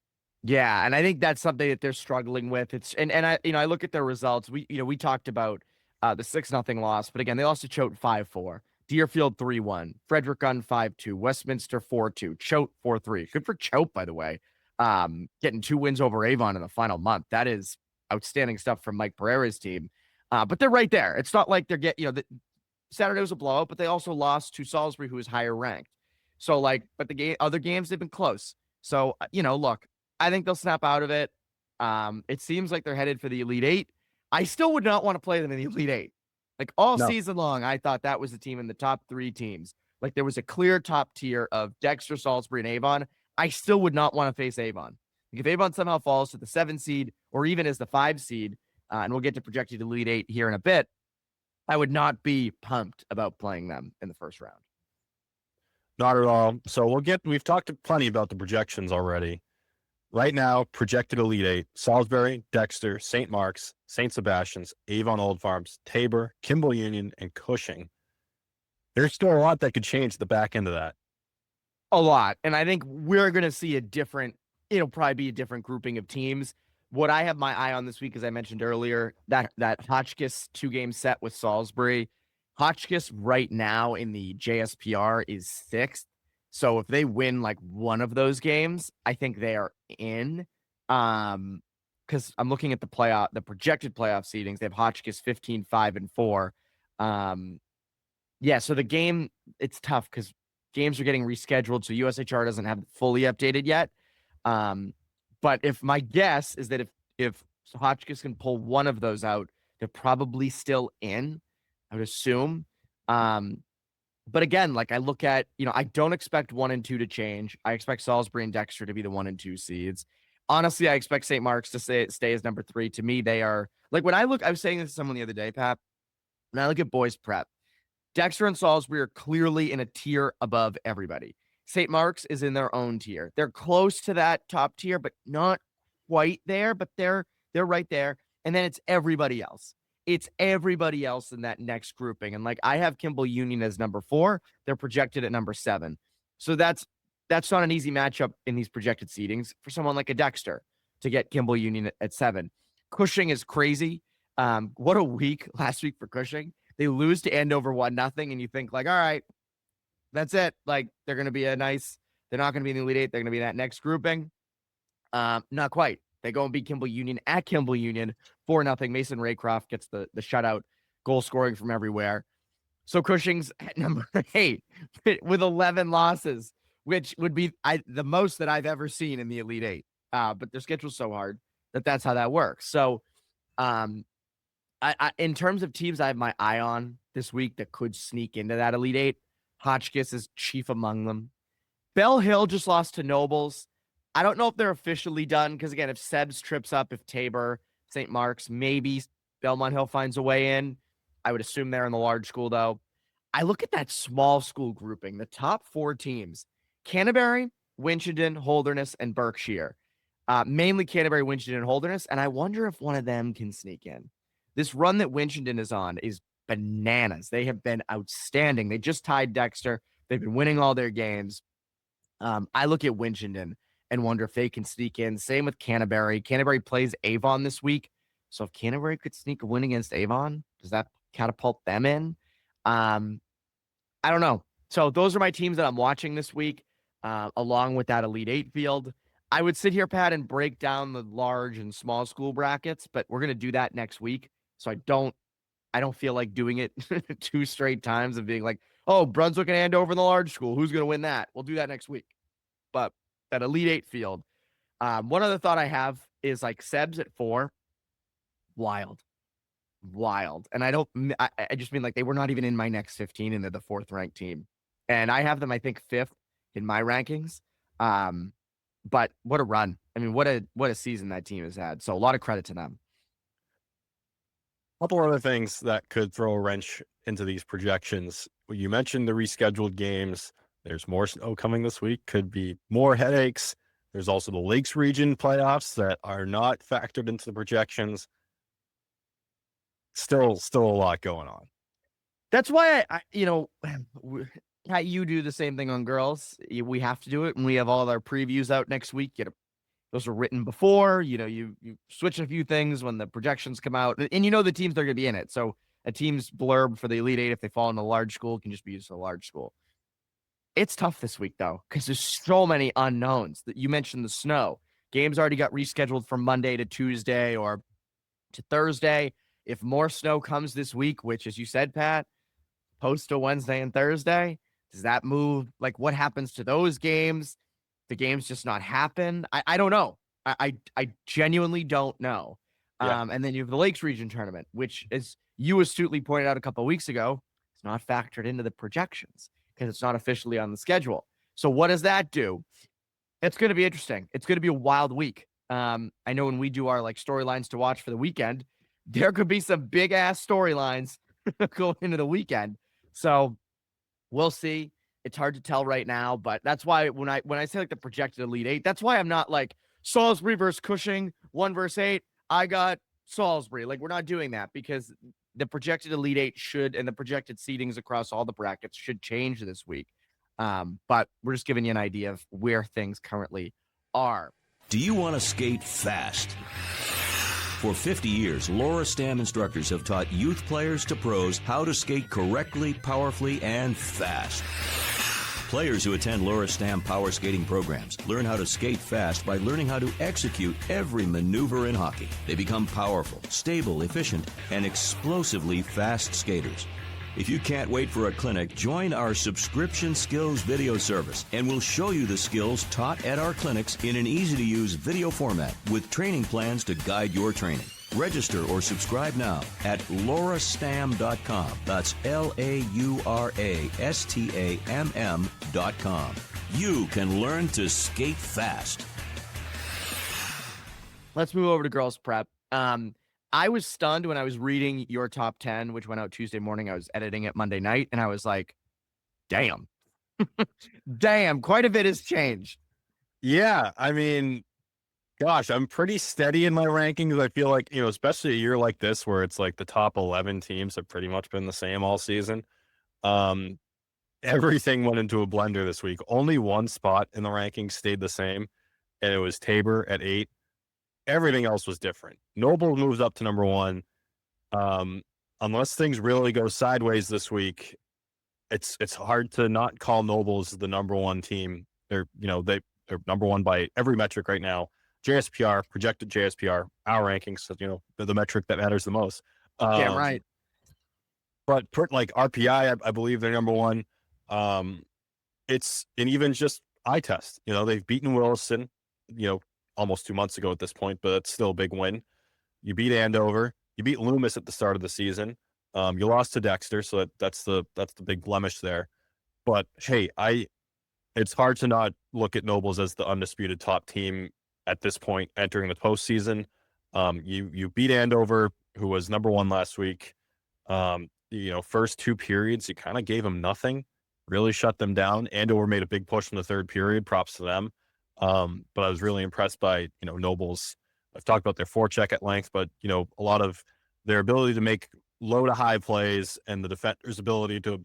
Yeah, and I think that's something that they're struggling with. It's and I look at their results. We talked about the 6-0 loss, but again, they lost to Choate 5-4. Deerfield 3-1, Frederick Gunn 5-2, Westminster 4-2, Choate 4-3. Good for Choate, by the way. Getting 2 wins over Avon in the final month. That is outstanding stuff from Mike Pereira's team. But they're right there. It's not like they're Saturday was a blowout, but they also lost to Salisbury, who is higher ranked. So but the other games, they've been close. So, look, I think they'll snap out of it. It seems like they're headed for the Elite 8. I still would not want to play them in the Elite 8. Like, all season long, I thought that was the team in the top 3 teams. Like, there was a clear top tier of Dexter, Salisbury, and Avon. I still would not want to face Avon. Like, if Avon somehow falls to the 7 seed or even as the 5 seed, and we'll get to projected Elite 8 here in a bit, I would not be pumped about playing them in the first round. Not at all. So we've talked plenty about the projections already. Right now, projected Elite 8, Salisbury, Dexter, St. Mark's, St. Sebastian's, Avon Old Farms, Tabor, Kimball Union, and Cushing. There's still a lot that could change the back end of that. A lot. And I think we're going to see it'll probably be a different grouping of teams. What I have my eye on this week, as I mentioned earlier, that Hotchkiss 2-game set with Salisbury. Hotchkiss right now in the JSPR is 6th. So if they win like one of those games, I think they are in. Because I'm looking at the projected playoff seedings. They have Hotchkiss 15-5-4. Yeah, so the game, it's tough because games are getting rescheduled, so USHR doesn't have it fully updated yet. But if my guess is that if Hotchkiss can pull one of those out, they're probably still in, I would assume. But again, like I look at, I don't expect 1 and 2 to change. I expect Salisbury and Dexter to be the 1 and 2 seeds. Honestly, I expect St. Mark's to stay as number 3. To me, they are like when I was saying this to someone the other day, Pat, when I look at boys prep, Dexter and Salisbury are clearly in a tier above everybody. St. Mark's is in their own tier. They're close to that top tier, but not quite there, but they're right there. And then it's everybody else. It's everybody else in that next grouping. And like I have Kimball Union as number 4. They're projected at number 7. So that's not an easy matchup in these projected seedings for someone like a Dexter to get Kimball Union at 7. Cushing is crazy. What a week last week for Cushing. They lose to Andover 1-0, and you think like, all right, that's it. Like they're not going to be in the Elite Eight. They're going to be in that next grouping. Not quite. They go and beat Kimball Union at Kimball Union 4-0. Mason Raycroft gets the shutout, goal scoring from everywhere. So Cushing's at number 8 with 11 losses, which would be the most that I've ever seen in the Elite Eight. But their schedule's so hard that's how that works. So, I in terms of teams I have my eye on this week that could sneak into that Elite Eight, Hotchkiss is chief among them. Bell Hill just lost to Nobles. I don't know if they're officially done because, again, if Sebs trips up, if Tabor, St. Mark's, maybe Belmont Hill finds a way in. I would assume they're in the large school, though. I look at that small school grouping, the top 4 teams, Canterbury, Winchendon, Holderness, and Berkshire. Mainly Canterbury, Winchendon, and Holderness, and I wonder if one of them can sneak in. This run that Winchendon is on is bananas. They have been outstanding. They just tied Dexter. They've been winning all their games. I look at Winchendon and wonder if they can sneak in. Same with Canterbury. Canterbury plays Avon this week. So if Canterbury could sneak a win against Avon, does that catapult them in? I don't know. So those are my teams that I'm watching this week, along with that Elite Eight field. I would sit here, Pat, and break down the large and small school brackets, but we're going to do that next week. So I don't feel like doing it 2 straight times of being like, oh, Brunswick and Andover in the large school. Who's going to win that? We'll do that next week. But that Elite Eight field. One other thought I have is like Sebs at 4. Wild. And I just mean like they were not even in my next 15 and they're the 4th ranked team. And I have them, I think, 5th in my rankings. But what a run. I mean, what a season that team has had. So a lot of credit to them. A couple other things that could throw a wrench into these projections. You mentioned the rescheduled games. There's more snow coming this week. Could be more headaches. There's also the Lakes region playoffs that are not factored into the projections. Still a lot going on. That's why you do the same thing on girls. We have to do it, and we have all our previews out next week. Those are written before. You switch a few things when the projections come out, and the teams that are going to be in it. So a team's blurb for the Elite Eight, if they fall in a large school, can just be used for a large school. It's tough this week, though, because there's so many unknowns. That you mentioned the snow. Games already got rescheduled from Monday to Tuesday or to Thursday. If more snow comes this week, which, as you said, Pat, post to Wednesday and Thursday, does that move? Like, what happens to those games? The games just not happen? I don't know. I genuinely don't know. Yeah. And then you have the Lakes region tournament, which, as you astutely pointed out a couple of weeks ago, is not factored into the projections because it's not officially on the schedule. So what does that do? It's going to be interesting. It's going to be a wild week. I know when we do our storylines to watch for the weekend, there could be some big ass storylines going into the weekend. So we'll see. It's hard to tell right now, but that's why when I say the projected Elite Eight, that's why I'm not like Salisbury versus Cushing 1 versus 8. I got Salisbury. We're not doing that because the projected Elite Eight and the projected seedings across all the brackets should change this week. But we're just giving you an idea of where things currently are. Do you want to skate fast? For 50 years, Laura Stam instructors have taught youth players to pros how to skate correctly, powerfully, and fast. Players who attend Laura Stam power skating programs learn how to skate fast by learning how to execute every maneuver in hockey. They become powerful, stable, efficient, and explosively fast skaters. If you can't wait for a clinic, join our subscription skills video service, and we'll show you the skills taught at our clinics in an easy-to-use video format with training plans to guide your training. Register or subscribe now at laurastam.com. That's LauraStamm.com. You can learn to skate fast. Let's move over to girls prep. I was stunned when I was reading your top 10, which went out Tuesday morning. I was editing it Monday night, and I was like, damn. Damn, quite a bit has changed. Yeah, I mean, gosh, I'm pretty steady in my rankings. I feel like, especially a year like this where it's like the top 11 teams have pretty much been the same all season. Everything went into a blender this week. Only one spot in the rankings stayed the same, and it was Tabor at 8. Everything else was different. Noble moves up to number 1. Unless things really go sideways this week, it's hard to not call Nobles the number one team. They're number one by every metric right now. JSPR, projected JSPR, our rankings, so, the metric that matters the most. Damn right. But like RPI, I believe they're number one. It's and even just eye test. They've beaten Williston, almost 2 months ago at this point, but it's still a big win. You beat Andover. You beat Loomis at the start of the season. You lost to Dexter, so that's the big blemish there. But hey, it's hard to not look at Nobles as the undisputed top team at this point entering the postseason. You beat Andover, who was number one last week. First 2 periods, you kind of gave them nothing, really shut them down. Andover made a big push in the 3rd period. Props to them. But I was really impressed by, Nobles. I've talked about their forecheck at length, but, a lot of their ability to make low to high plays and the defender's ability to,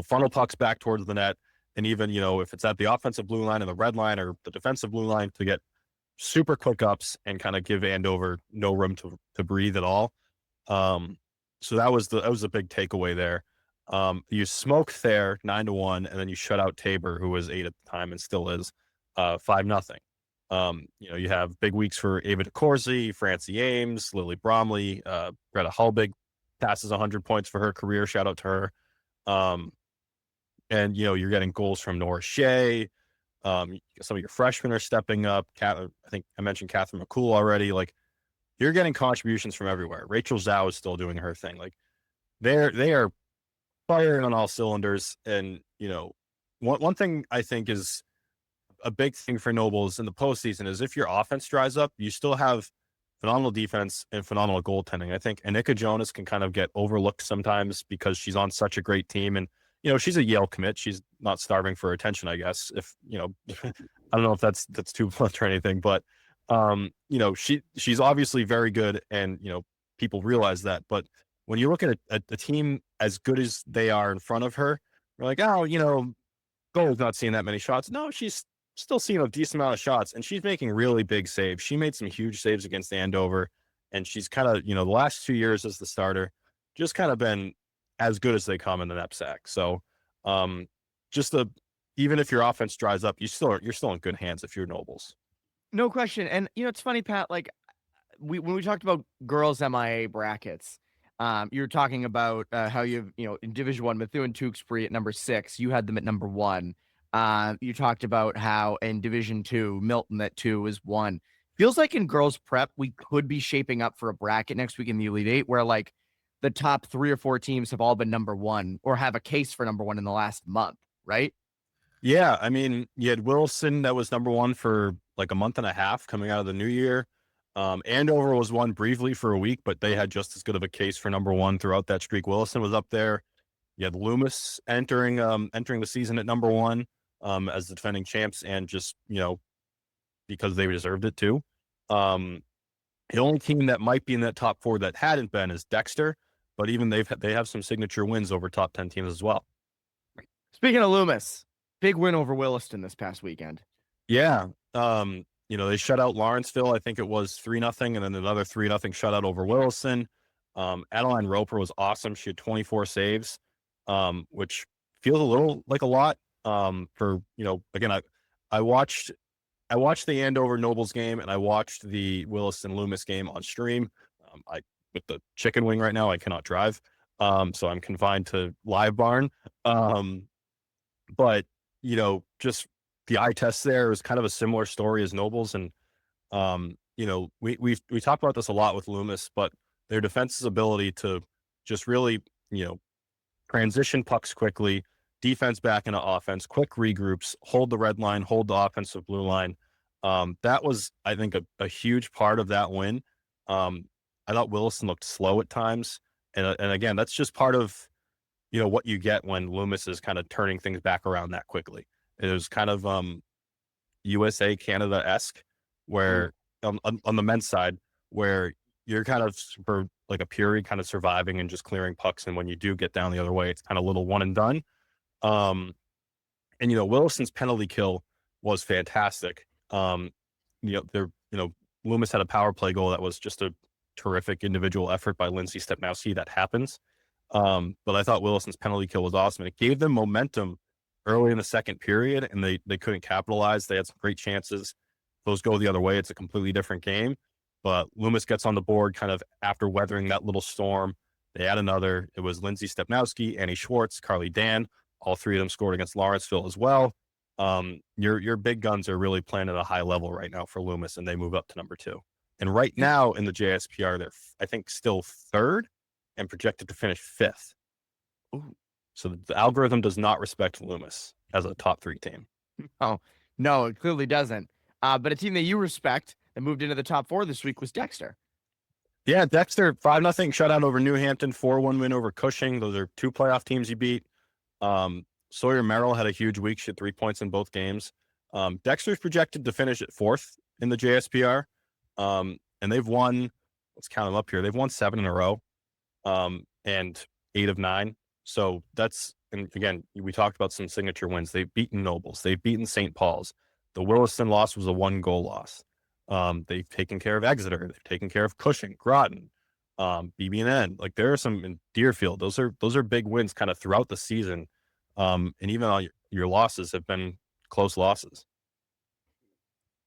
funnel pucks back towards the net. And even, if it's at the offensive blue line and the red line or the defensive blue line, to get super quick ups and kind of give Andover no room to breathe at all. So that was a big takeaway there. You smoked there 9-1, and then you shut out Tabor, who was 8 at the time and still is 5-0. You have big weeks for Ava DeCourcy, Francie Ames, Lily Bromley, Greta Hulbig passes 100 points for her career. Shout out to her. And, you're getting goals from Nora Shea. Some of your freshmen are stepping up. I think I mentioned Catherine McCool already. Like, you're getting contributions from everywhere. Rachel Zhao is still doing her thing. Like, they are firing on all cylinders. And, one thing I think is a big thing for Nobles in the postseason is if your offense dries up, you still have phenomenal defense and phenomenal goaltending. I think Anika Jonas can kind of get overlooked sometimes because she's on such a great team. And, she's a Yale commit. She's not starving for attention, I guess. If, I don't know if that's too blunt or anything, but, she's obviously very good, and, people realize that. But when you look at a team as good as they are in front of her, we're like, oh, Gold's not seeing that many shots. No, she's still seeing a decent amount of shots, and she's making really big saves. She made some huge saves against Andover, and she's kind of, the last 2 years as the starter, just kind of been as good as they come in the knapsack. So, even if your offense dries up, you're still in good hands if you're Nobles. No question. And, it's funny, Pat, like when we talked about girls MIA brackets, you were talking about how you have, in Division I, Methuen Tewksbury at number 6, you had them at number 1. You talked about how in Division II, Milton at 2 is 1. Feels like in girls prep, we could be shaping up for a bracket next week in the Elite 8 where like the top 3 or 4 teams have all been number 1 or have a case for number 1 in the last month, right? Yeah. I mean, you had Wilson that was number 1 for like a month and a half coming out of the new year. Andover was 1 briefly for a week, but they had just as good of a case for number 1 throughout that streak. Wilson was up there. You had Loomis entering the season at number 1 as the defending champs, and just, because they deserved it too. The only team that might be in that top 4 that hadn't been is Dexter, but even they have some signature wins over top 10 teams as well. Speaking of Loomis, big win over Williston this past weekend. Yeah. They shut out Lawrenceville. I think it was 3-0, and then another 3-0 shutout over Williston. Adeline Roper was awesome. She had 24 saves, which feels a little like a lot. Again, I watched the Andover Nobles game, and I watched the Williston Loomis game on stream. With the chicken wing right now, I cannot drive. So I'm confined to Live Barn. But, just the eye test there is kind of a similar story as Nobles. And, we talked about this a lot with Loomis, but their defense's ability to just really, transition pucks quickly, defense back into offense, quick regroups, hold the red line, hold the offensive blue line. That was, I think, a huge part of that win. I thought Williston looked slow at times. And again, that's just part of, what you get when Loomis is kind of turning things back around that quickly. It was kind of USA Canada-esque, where on the men's side, where you're kind of for like a period kind of surviving and just clearing pucks. And when you do get down the other way, it's kind of a little one and done. Williston's penalty kill was fantastic. Loomis had a power play goal that was just a terrific individual effort by Lindsay Stepnowski that happens. But I thought Willison's penalty kill was awesome. It gave them momentum early in the second period, and they couldn't capitalize. They had some great chances. Those go the other way. It's a completely different game. But Loomis gets on the board kind of after weathering that little storm. They add another. It was Lindsay Stepnowski, Annie Schwartz, Carly Dan. All three of them scored against Lawrenceville as well. Your big guns are really playing at a high level right now for Loomis, and they move up to number 2. And right now in the JSPR, they're, I think, still 3rd and projected to finish 5th. Ooh. So the algorithm does not respect Loomis as a top 3 team. Oh, no, it clearly doesn't. But a team that you respect that moved into the top 4 this week was Dexter. Yeah, Dexter, 5-0 shutout over New Hampton, 4-1 win over Cushing. Those are 2 playoff teams you beat. Sawyer Merrill had a huge week. She had 3 points in both games. Dexter's projected to finish at 4th in the JSPR. And they've won, let's count them up here. They've won 7 in a row, and 8 of 9. So that's, and again, we talked about some signature wins. They've beaten Nobles. They've beaten St. Paul's. The Williston loss was a 1-goal loss. They've taken care of Exeter. They've taken care of Cushing, Groton, BB&N. Like, there are some in Deerfield. Those are big wins kind of throughout the season. And even all your losses have been close losses.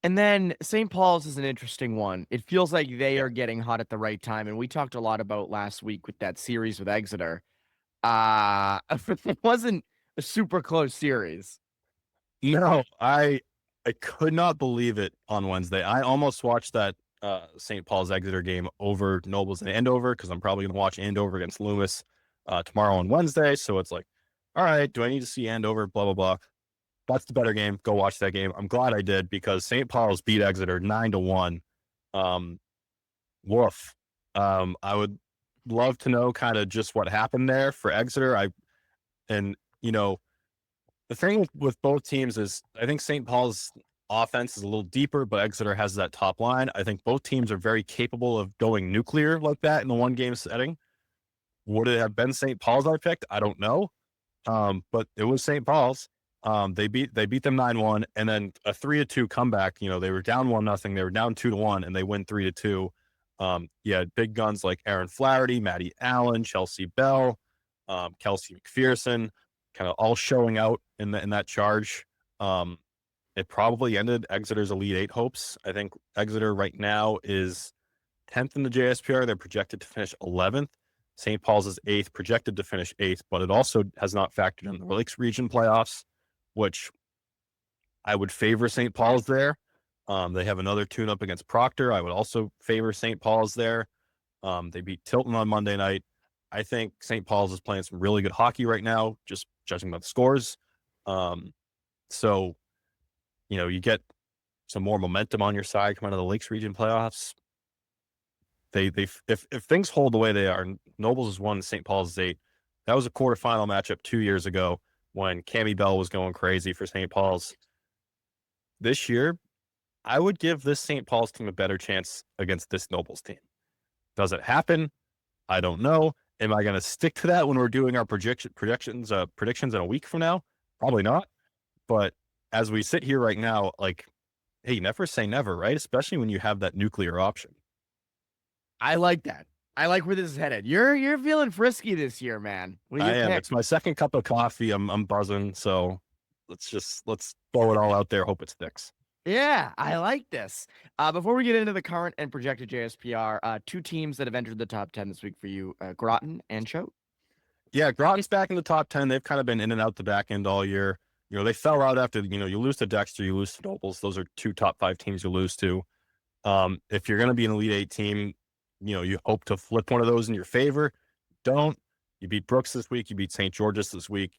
And then St. Paul's is an interesting one. It feels like they are getting hot at the right time. And we talked a lot about last week with that series with Exeter. It wasn't a super close series. No, I could not believe it on Wednesday. I almost watched that St. Paul's Exeter game over Nobles and Andover, because I'm probably going to watch Andover against Loomis tomorrow on Wednesday. So it's like, all right, do I need to see Andover? Blah, blah, blah. That's the better game. Go watch that game. I'm glad I did, because St. Paul's beat Exeter 9-1. Woof. I would love to know kind of just what happened there for Exeter. The thing with both teams is, I think St. Paul's offense is a little deeper, but Exeter has that top line. I think both teams are very capable of going nuclear like that in the 1-game setting. Would it have been St. Paul's I picked? I don't know. But it was St. Paul's. They beat them 9-1, and then a 3-2 comeback. They were down 1-0, they were down 2-1, and they win 3-2. Yeah, big guns like Erin Flaherty, Maddie Allen, Chelsea Bell, Kelsey McPherson, kind of all showing out in that charge. It probably ended Exeter's Elite 8 hopes. I think Exeter right now is 10th in the JSPR. They're projected to finish 11th. St. Paul's is 8th, projected to finish 8th, but it also has not factored in the Lakes Region playoffs, which I would favor St. Paul's there. They have another tune-up against Proctor. I would also favor St. Paul's there. They beat Tilton on Monday night. I think St. Paul's is playing some really good hockey right now, just judging by the scores. So, you get some more momentum on your side coming out of the Lakes Region playoffs. If things hold the way they are, Nobles is 1, St. Paul's is 8. That was a quarterfinal matchup 2 years ago when Cammie Bell was going crazy for St. Paul's. This year, I would give this St. Paul's team a better chance against this Nobles team. Does it happen? I don't know. Am I going to stick to that when we're doing our predictions in a week from now? Probably not. But as we sit here right now, like, hey, never say never, right? Especially when you have that nuclear option. I like that. I like where this is headed. You're feeling frisky this year, man. I am. It's my second cup of coffee. I'm buzzing. So let's throw it all out there. Hope it sticks. Yeah, I like this. Before we get into the current and projected JSPR, 2 teams that have entered the top 10 this week for you, Groton and Choate. Yeah, Groton's back in the top 10. They've kind of been in and out the back end all year. They fell out after, you lose to Dexter, you lose to Nobles. Those are 2 top 5 teams you lose to. If you're going to be an Elite 8 team, you hope to flip one of those in your favor. Don't. You beat Brooks this week. You beat St. George's this week.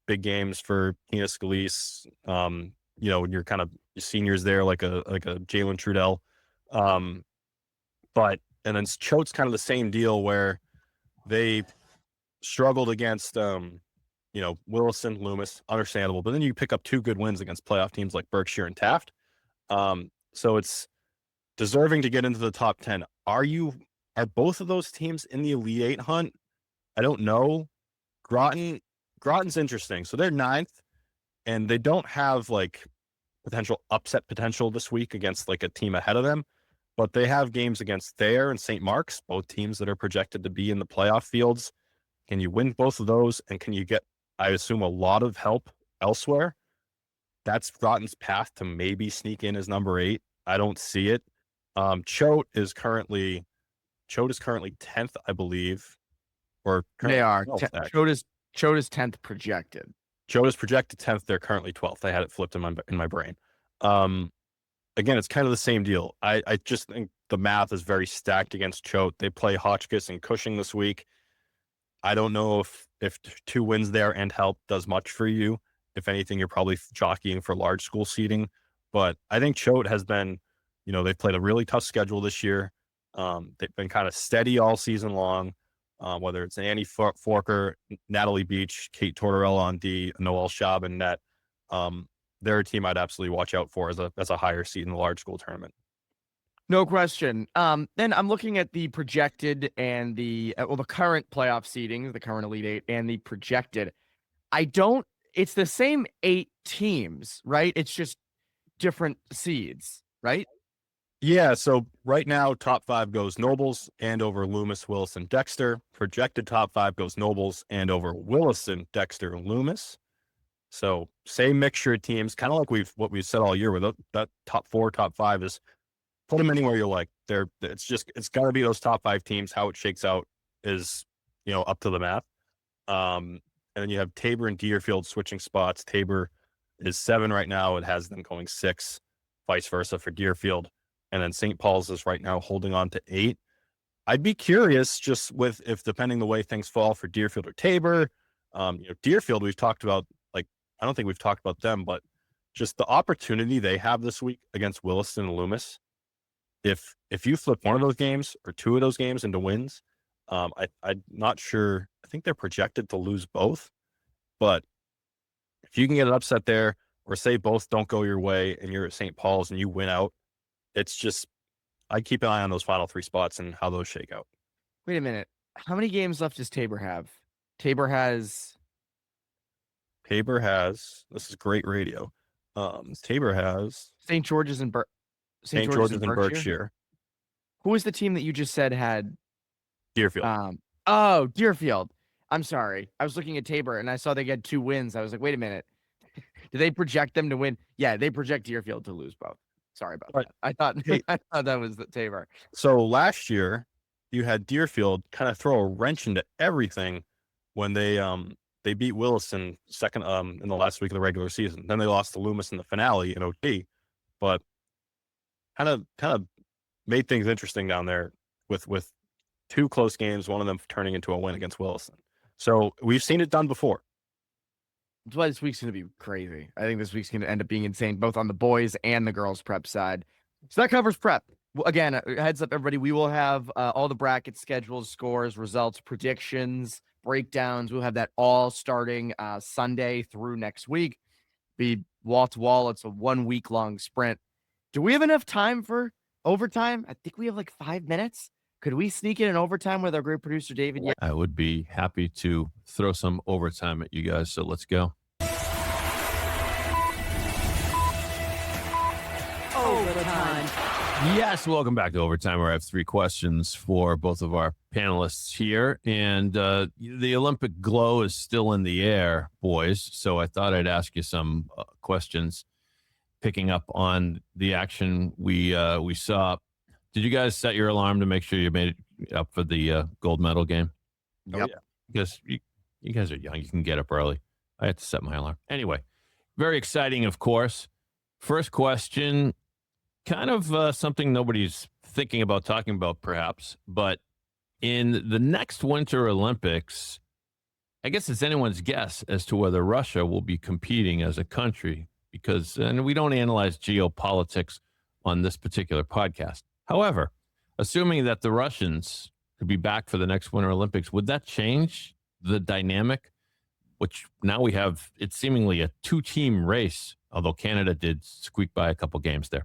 Big games for Tina Scalise. And you're kind of seniors there, like a Jalen Trudell. And then Choate's kind of the same deal where they struggled against, Williston, Loomis, understandable. But then you pick up 2 good wins against playoff teams like Berkshire and Taft. So it's deserving to get into the top 10. Are both of those teams in the Elite 8 hunt? I don't know. Groton's interesting. So they're 9th, and they don't have like potential upset potential this week against like a team ahead of them. but they have games against Thayer and St. Mark's, both teams that are projected to be in the playoff fields. Can you win both of those? And can you get, I assume, a lot of help elsewhere? That's Groton's path to maybe sneak in as number 8. I don't see it. Choate is currently 10th, I believe. Or They are. 12th, Choate is 10th projected. Choate is projected 10th. They're currently 12th. I had it flipped in my brain. Again, it's kind of the same deal. I just think the math is very stacked against Choate. They play Hotchkiss and Cushing this week. I don't know if 2 wins there and help does much for you. If anything, you're probably jockeying for large school seeding. But I think Choate has been, they've played a really tough schedule this year. They've been kind of steady all season long, whether it's Annie Forker, Natalie Beach, Kate Tortorella on D, Noelle Schaub in net. They're a team I'd absolutely watch out for as a higher seed in the large school tournament. No question. Then I'm looking at the projected and the current playoff seeding, the current Elite 8 and the projected. It's the same 8 teams, right? It's just different seeds, right? Yeah, so right now, top 5 goes Nobles and over Loomis, Williston, Dexter. Projected top 5 goes Nobles and over Williston, Dexter, and Loomis. So same mixture of teams, kind of like what we've said all year with that top 4, top 5 is put them anywhere you like. It's got to be those top 5 teams. How it shakes out is, up to the math. And then you have Tabor and Deerfield switching spots. Tabor is 7 right now. It has them going 6, vice versa for Deerfield. And then St. Paul's is right now holding on to 8. I'd be curious just if depending the way things fall for Deerfield or Tabor. Deerfield, we've talked about, I don't think we've talked about them, but just the opportunity they have this week against Williston and Loomis. If you flip one of those games or 2 of those games into wins, I'm not sure. I think they're projected to lose both, but if you can get an upset there, or say both don't go your way and you're at St. Paul's and you win out, it's just, I keep an eye on those final 3 spots and how those shake out. Wait a minute. How many games left does Tabor have? Tabor has, this is great radio. Tabor has St. George's and Berkshire. Who is the team that you just said had Deerfield? Deerfield. I'm sorry. I was looking at Tabor and I saw they get 2 wins. I was like, wait a minute. Do they project them to win? Yeah, they project Deerfield to lose both. Sorry about that. I thought that was the Tabor. So last year you had Deerfield kind of throw a wrench into everything when they beat Williston second in the last week of the regular season. Then they lost to Loomis in the finale in OT, but kind of made things interesting down there with 2 close games, one of them turning into a win against Williston. So we've seen it done before. That's why this week's going to be crazy. I think this week's going to end up being insane, both on the boys and the girls prep side. So that covers prep. Again, heads up, everybody. We will have all the bracket schedules, scores, results, predictions, breakdowns. We'll have that all starting Sunday through next week. Be wall to wall. It's a 1 week long sprint. Do we have enough time for overtime? I think we have like 5 minutes. Could we sneak in an overtime with our great producer, David? Yeah. I would be happy to throw some overtime at you guys, so let's go. Overtime. Yes, welcome back to Overtime, where I have 3 questions for both of our panelists here. And the Olympic glow is still in the air, boys, so I thought I'd ask you some questions picking up on the action we saw. Did you guys set your alarm to make sure you made it up for the gold medal game? Yep. Oh, yeah. Because you guys are young. You can get up early. I had to set my alarm. Anyway, very exciting, of course. First question, kind of something nobody's thinking about talking about, perhaps. But in the next Winter Olympics, I guess it's anyone's guess as to whether Russia will be competing as a country. And we don't analyze geopolitics on this particular podcast. However, assuming that the Russians could be back for the next Winter Olympics, would that change the dynamic? Which now we have, it's seemingly a 2-team race, although Canada did squeak by a couple games there.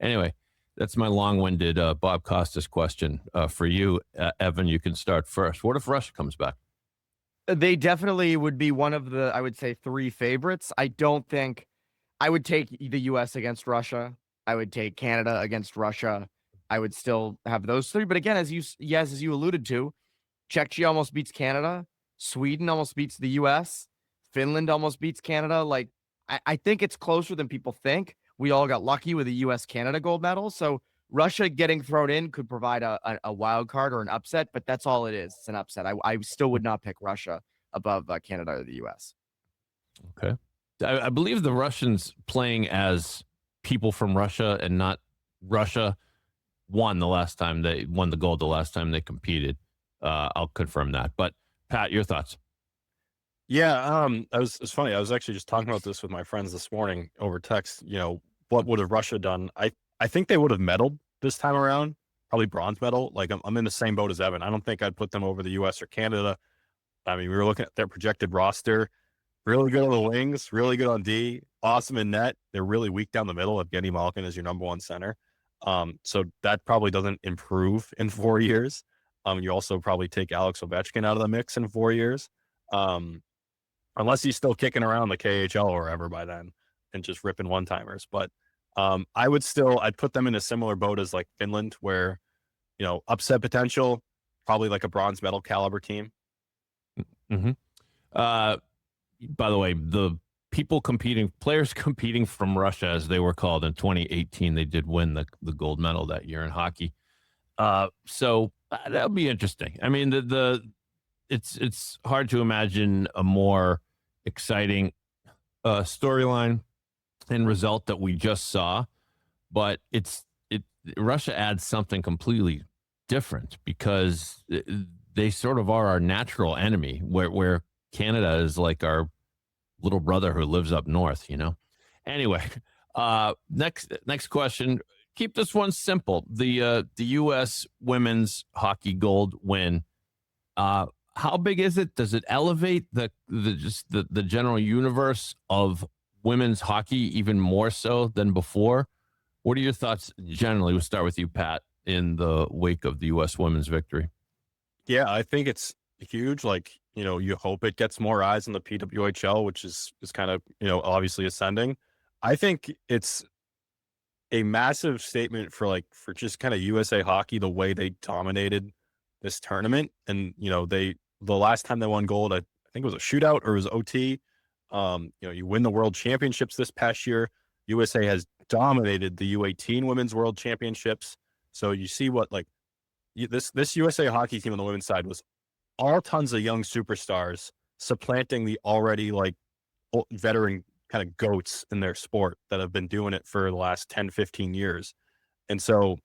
Anyway, that's my long-winded Bob Costas question for you. Evan, you can start first. What if Russia comes back? They definitely would be one of the, I would say, 3 favorites. I don't think I would take the U.S. against Russia. I would take Canada against Russia. I would still have those three. But again, as you alluded to, Czechia almost beats Canada. Sweden almost beats the U.S. Finland almost beats Canada. Like, I think it's closer than people think. We all got lucky with the U.S.-Canada gold medal. So Russia getting thrown in could provide a wild card or an upset, but that's all it is. It's an upset. I still would not pick Russia above Canada or the U.S. Okay. I believe the Russians playing as people from Russia and not Russia won the last time they won the gold the last time they competed. I'll confirm that. But Pat, your thoughts? Yeah, it's funny. I was actually just talking about this with my friends this morning over text. You know, what would have Russia done? I think they would have medaled this time around, probably bronze medal. Like I'm in the same boat as Evan. I don't think I'd put them over the U.S. or Canada. I mean, we were looking at their projected roster. Really good on the wings, really good on D, awesome in net. They're really weak down the middle. Evgeny Malkin is your number one center. So that probably doesn't improve in 4 years. You also probably take Alex Ovechkin out of the mix in 4 years. Unless he's still kicking around the KHL or wherever by then and just ripping one-timers. But I'd put them in a similar boat as like Finland, where, you know, upset potential, probably like a bronze medal caliber team. Mm-hmm. By the way, the players competing from Russia, as they were called in 2018, they did win the gold medal that year in hockey. So that'll be interesting. I mean, it's hard to imagine a more exciting storyline and result that we just saw, but Russia adds something completely different because they sort of are our natural enemy, where Canada is like our little brother who lives up north, you know. Anyway, next question. Keep this one simple. The U.S. women's hockey gold win. How big is it? Does it elevate the general universe of women's hockey even more so than before? What are your thoughts generally? We'll start with you, Pat, in the wake of the U.S. women's victory. Yeah, I think it's huge. Like, you know, you hope it gets more eyes in the PWHL, which is kind of, you know, obviously ascending. I think it's a massive statement for just kind of USA hockey, the way they dominated this tournament. And, you know, the last time they won gold, I think it was a shootout or it was OT. You know, you win the world championships this past year. USA has dominated the U18 women's world championships. So you see what, like, this USA hockey team on the women's side was all tons of young superstars supplanting the already like veteran kind of goats in their sport that have been doing it for the last 10, 15 years. And so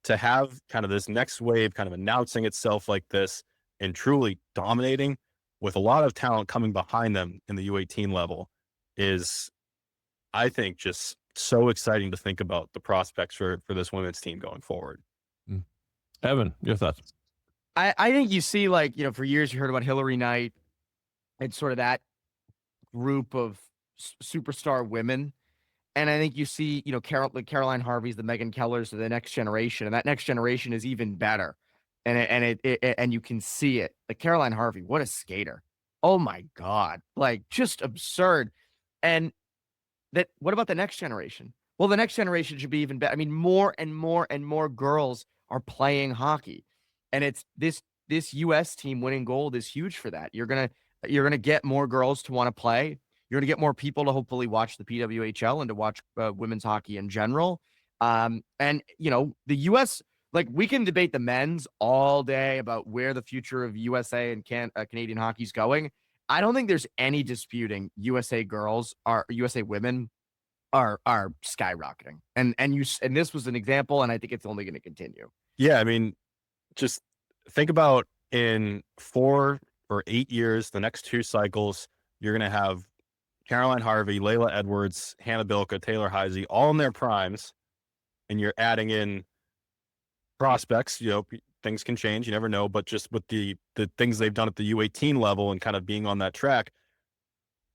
to have kind of this next wave kind of announcing itself like this and truly dominating with a lot of talent coming behind them in the U18 level is, I think, just so exciting to think about the prospects for this women's team going forward. Evan, your thoughts? I think you see, like, you know, for years you heard about Hillary Knight and sort of that group of superstar women. And I think you see, you know, the Caroline Harveys, the Megan Kellers of the next generation. And that next generation is even better. And you can see it. Like Caroline Harvey, what a skater. Oh my God. Like, just absurd. And what about the next generation? Well, the next generation should be even better. I mean, more and more and more girls are playing hockey. And it's this US team winning gold is huge for that. You're gonna get more girls to want to play. You're gonna get more people to hopefully watch the PWHL and to watch women's hockey in general. And you know, the US, like, we can debate the men's all day about where the future of USA and Canadian hockey is going. I don't think there's any disputing USA women are skyrocketing. And this was an example, and I think it's only going to continue. Yeah, I mean, just think about in 4 or 8 years, the next 2 cycles, you're going to have Caroline Harvey, Layla Edwards, Hannah Bilka, Taylor Heisey, all in their primes, and you're adding in prospects. You know, things can change, you never know, but just with the things they've done at the U18 level and kind of being on that track,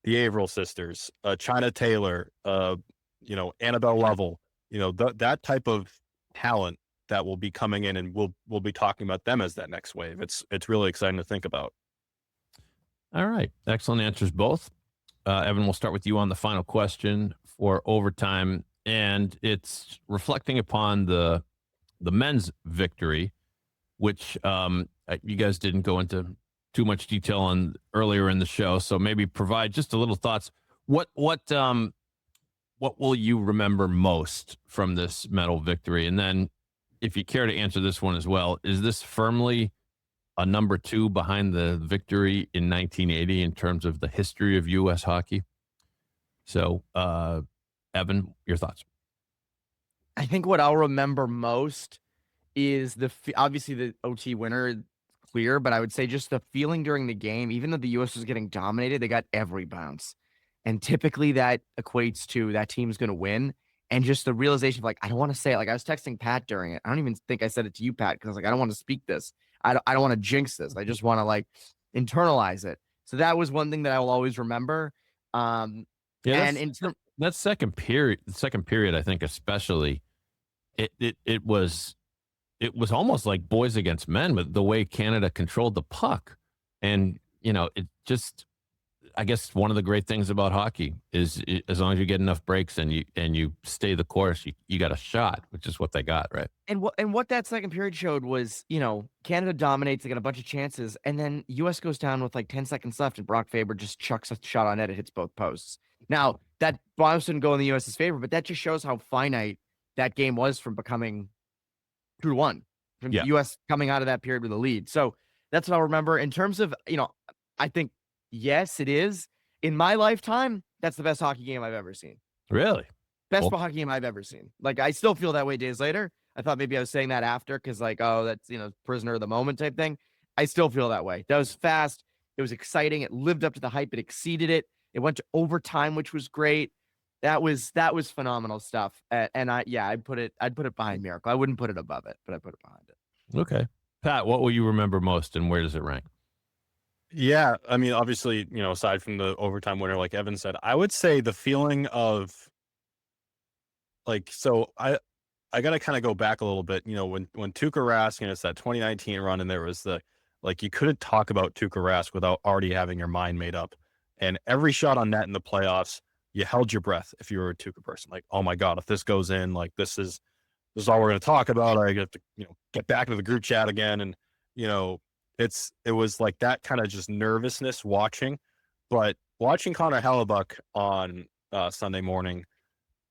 the Averill sisters, China Taylor, you know, Annabelle Lovell, you know, that type of talent that will be coming in, and we'll be talking about them as that next wave. It's really exciting to think about. All right. Excellent answers, both. Evan, we'll start with you on the final question for overtime. And it's reflecting upon the the men's victory, which you guys didn't go into too much detail on earlier in the show. So maybe provide just a little thoughts. What will you remember most from this medal victory? And then if you care to answer this one as well, is this firmly a number 2 behind the victory in 1980 in terms of the history of U.S. hockey? So, Evan, your thoughts? I think what I'll remember most is obviously the OT winner, clear, but I would say just the feeling during the game. Even though the U.S. was getting dominated, they got every bounce. And typically that equates to that team's going to win. And just the realization of, like, I don't want to say it. Like, I was texting Pat during it. I don't even think I said it to you, Pat, because, like, I don't want to speak this. I don't want to jinx this. I just want to, like, internalize it. So that was one thing that I will always remember. And that second period, I think especially, it was almost like boys against men with the way Canada controlled the puck. And, it just, I guess one of the great things about hockey is as long as you get enough breaks and you stay the course, you got a shot, which is what they got, right? And what that second period showed was, Canada dominates, they got a bunch of chances, and then US goes down with like 10 seconds left, and Brock Faber just chucks a shot on net, it hits both posts. Now, that bounce didn't go in the US's favor, but that just shows how finite that game was from becoming 2-1, from the US coming out of that period with a lead. So that's what I'll remember. In terms of, I think, yes, it is. In my lifetime, that's the best hockey game I've ever seen. Really? Best hockey game I've ever seen. Like, I still feel that way days later. I thought maybe I was saying that after because, like, oh, that's, prisoner of the moment type thing. I still feel that way. That was fast. It was exciting. It lived up to the hype. It exceeded it. It went to overtime, which was great. That was phenomenal stuff. And I'd put it behind Miracle. I wouldn't put it above it, but I put it behind it. Okay. Pat, what will you remember most, and where does it rank? Yeah, I mean, obviously, aside from the overtime winner, like Evan said, I would say the feeling of, like, so I got to kind of go back a little bit, when Tuukka Rask, it's that 2019 run, and there was you couldn't talk about Tuukka Rask without already having your mind made up. And every shot on net in the playoffs, you held your breath if you were a Tuukka person. Like, oh my God, if this goes in, like, this is all we're going to talk about. I have to, get back into the group chat again. And, it was like that kind of just nervousness watching, but watching Connor Hellebuck on Sunday morning,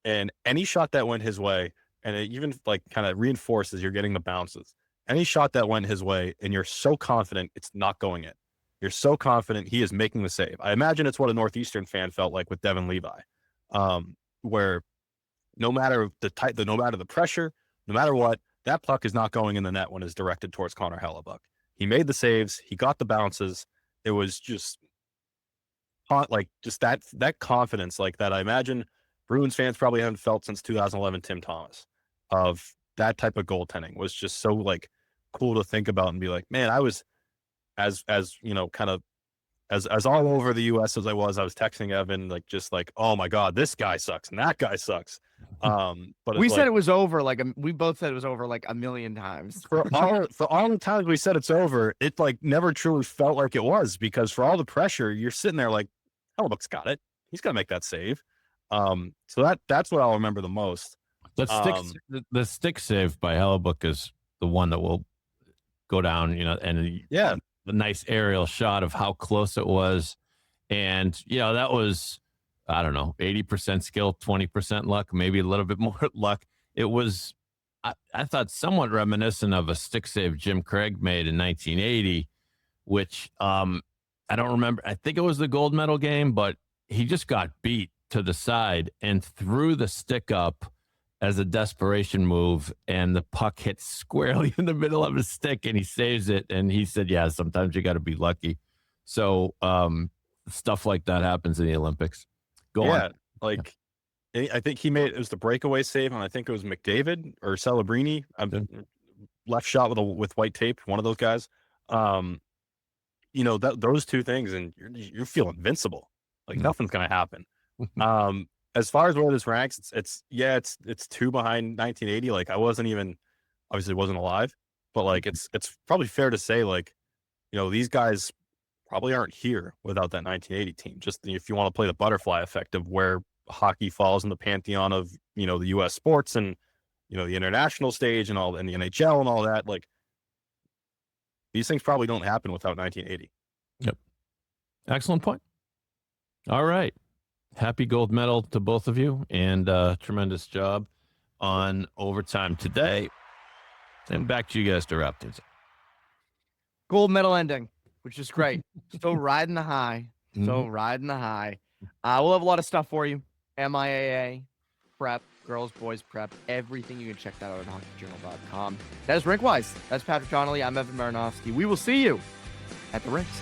and any shot that went his way, and it even like kind of reinforces you're getting the bounces. Any shot that went his way, and you're so confident it's not going in. You're so confident he is making the save. I imagine it's what a Northeastern fan felt like with Devin Levi, where no matter the pressure, no matter what, that puck is not going in the net when it's directed towards Connor Hellebuck. He made the saves. He got the bounces. It was just that confidence, like that. I imagine Bruins fans probably haven't felt since 2011 Tim Thomas. Of that type of goaltending was just so like cool to think about and be like, man, I was as kind of as all over the U.S. as I was texting Evan, like, just like, oh my God, this guy sucks and that guy sucks. But we said it was over. We both said it was over like a million times. For all the times we said it's over, it like never truly felt like it was, because for all the pressure, you're sitting there like, Hellebuck's got it. He's got to make that save. So that's what I'll remember the most. The stick save by Hellebuck is the one that will go down, and the nice aerial shot of how close it was. And, that was, I don't know, 80% skill, 20% luck, maybe a little bit more luck. It was, I thought, somewhat reminiscent of a stick save Jim Craig made in 1980, which I don't remember. I think it was the gold medal game, but he just got beat to the side and threw the stick up as a desperation move, and the puck hits squarely in the middle of his stick, and he saves it. And he said, yeah, sometimes you got to be lucky. So stuff like that happens in the Olympics. Go on. Like, I think it was the breakaway save, and I think it was McDavid or Celebrini, left shot with white tape, one of those guys. Those two things, and you feel invincible. Like, nothing's going to happen. As far as where this ranks, it's 2 behind 1980. Like, I obviously wasn't alive, but like, it's probably fair to say, like, these guys probably aren't here without that 1980 team. Just if you want to play the butterfly effect of where hockey falls in the pantheon of, the U.S. sports and, the international stage and all, and the NHL and all that. Like, these things probably don't happen without 1980. Yep. Excellent point. All right. Happy gold medal to both of you, and tremendous job on overtime today. And back to you guys to wrap things up. Gold medal ending, which is great. Still riding the high. Riding the high. We'll have a lot of stuff for you. MIAA, prep, girls, boys prep, everything. You can check that out at hockeyjournal.com. That is RinkWise. That's Patrick Donnelly. I'm Evan Marinofsky. We will see you at the rinks.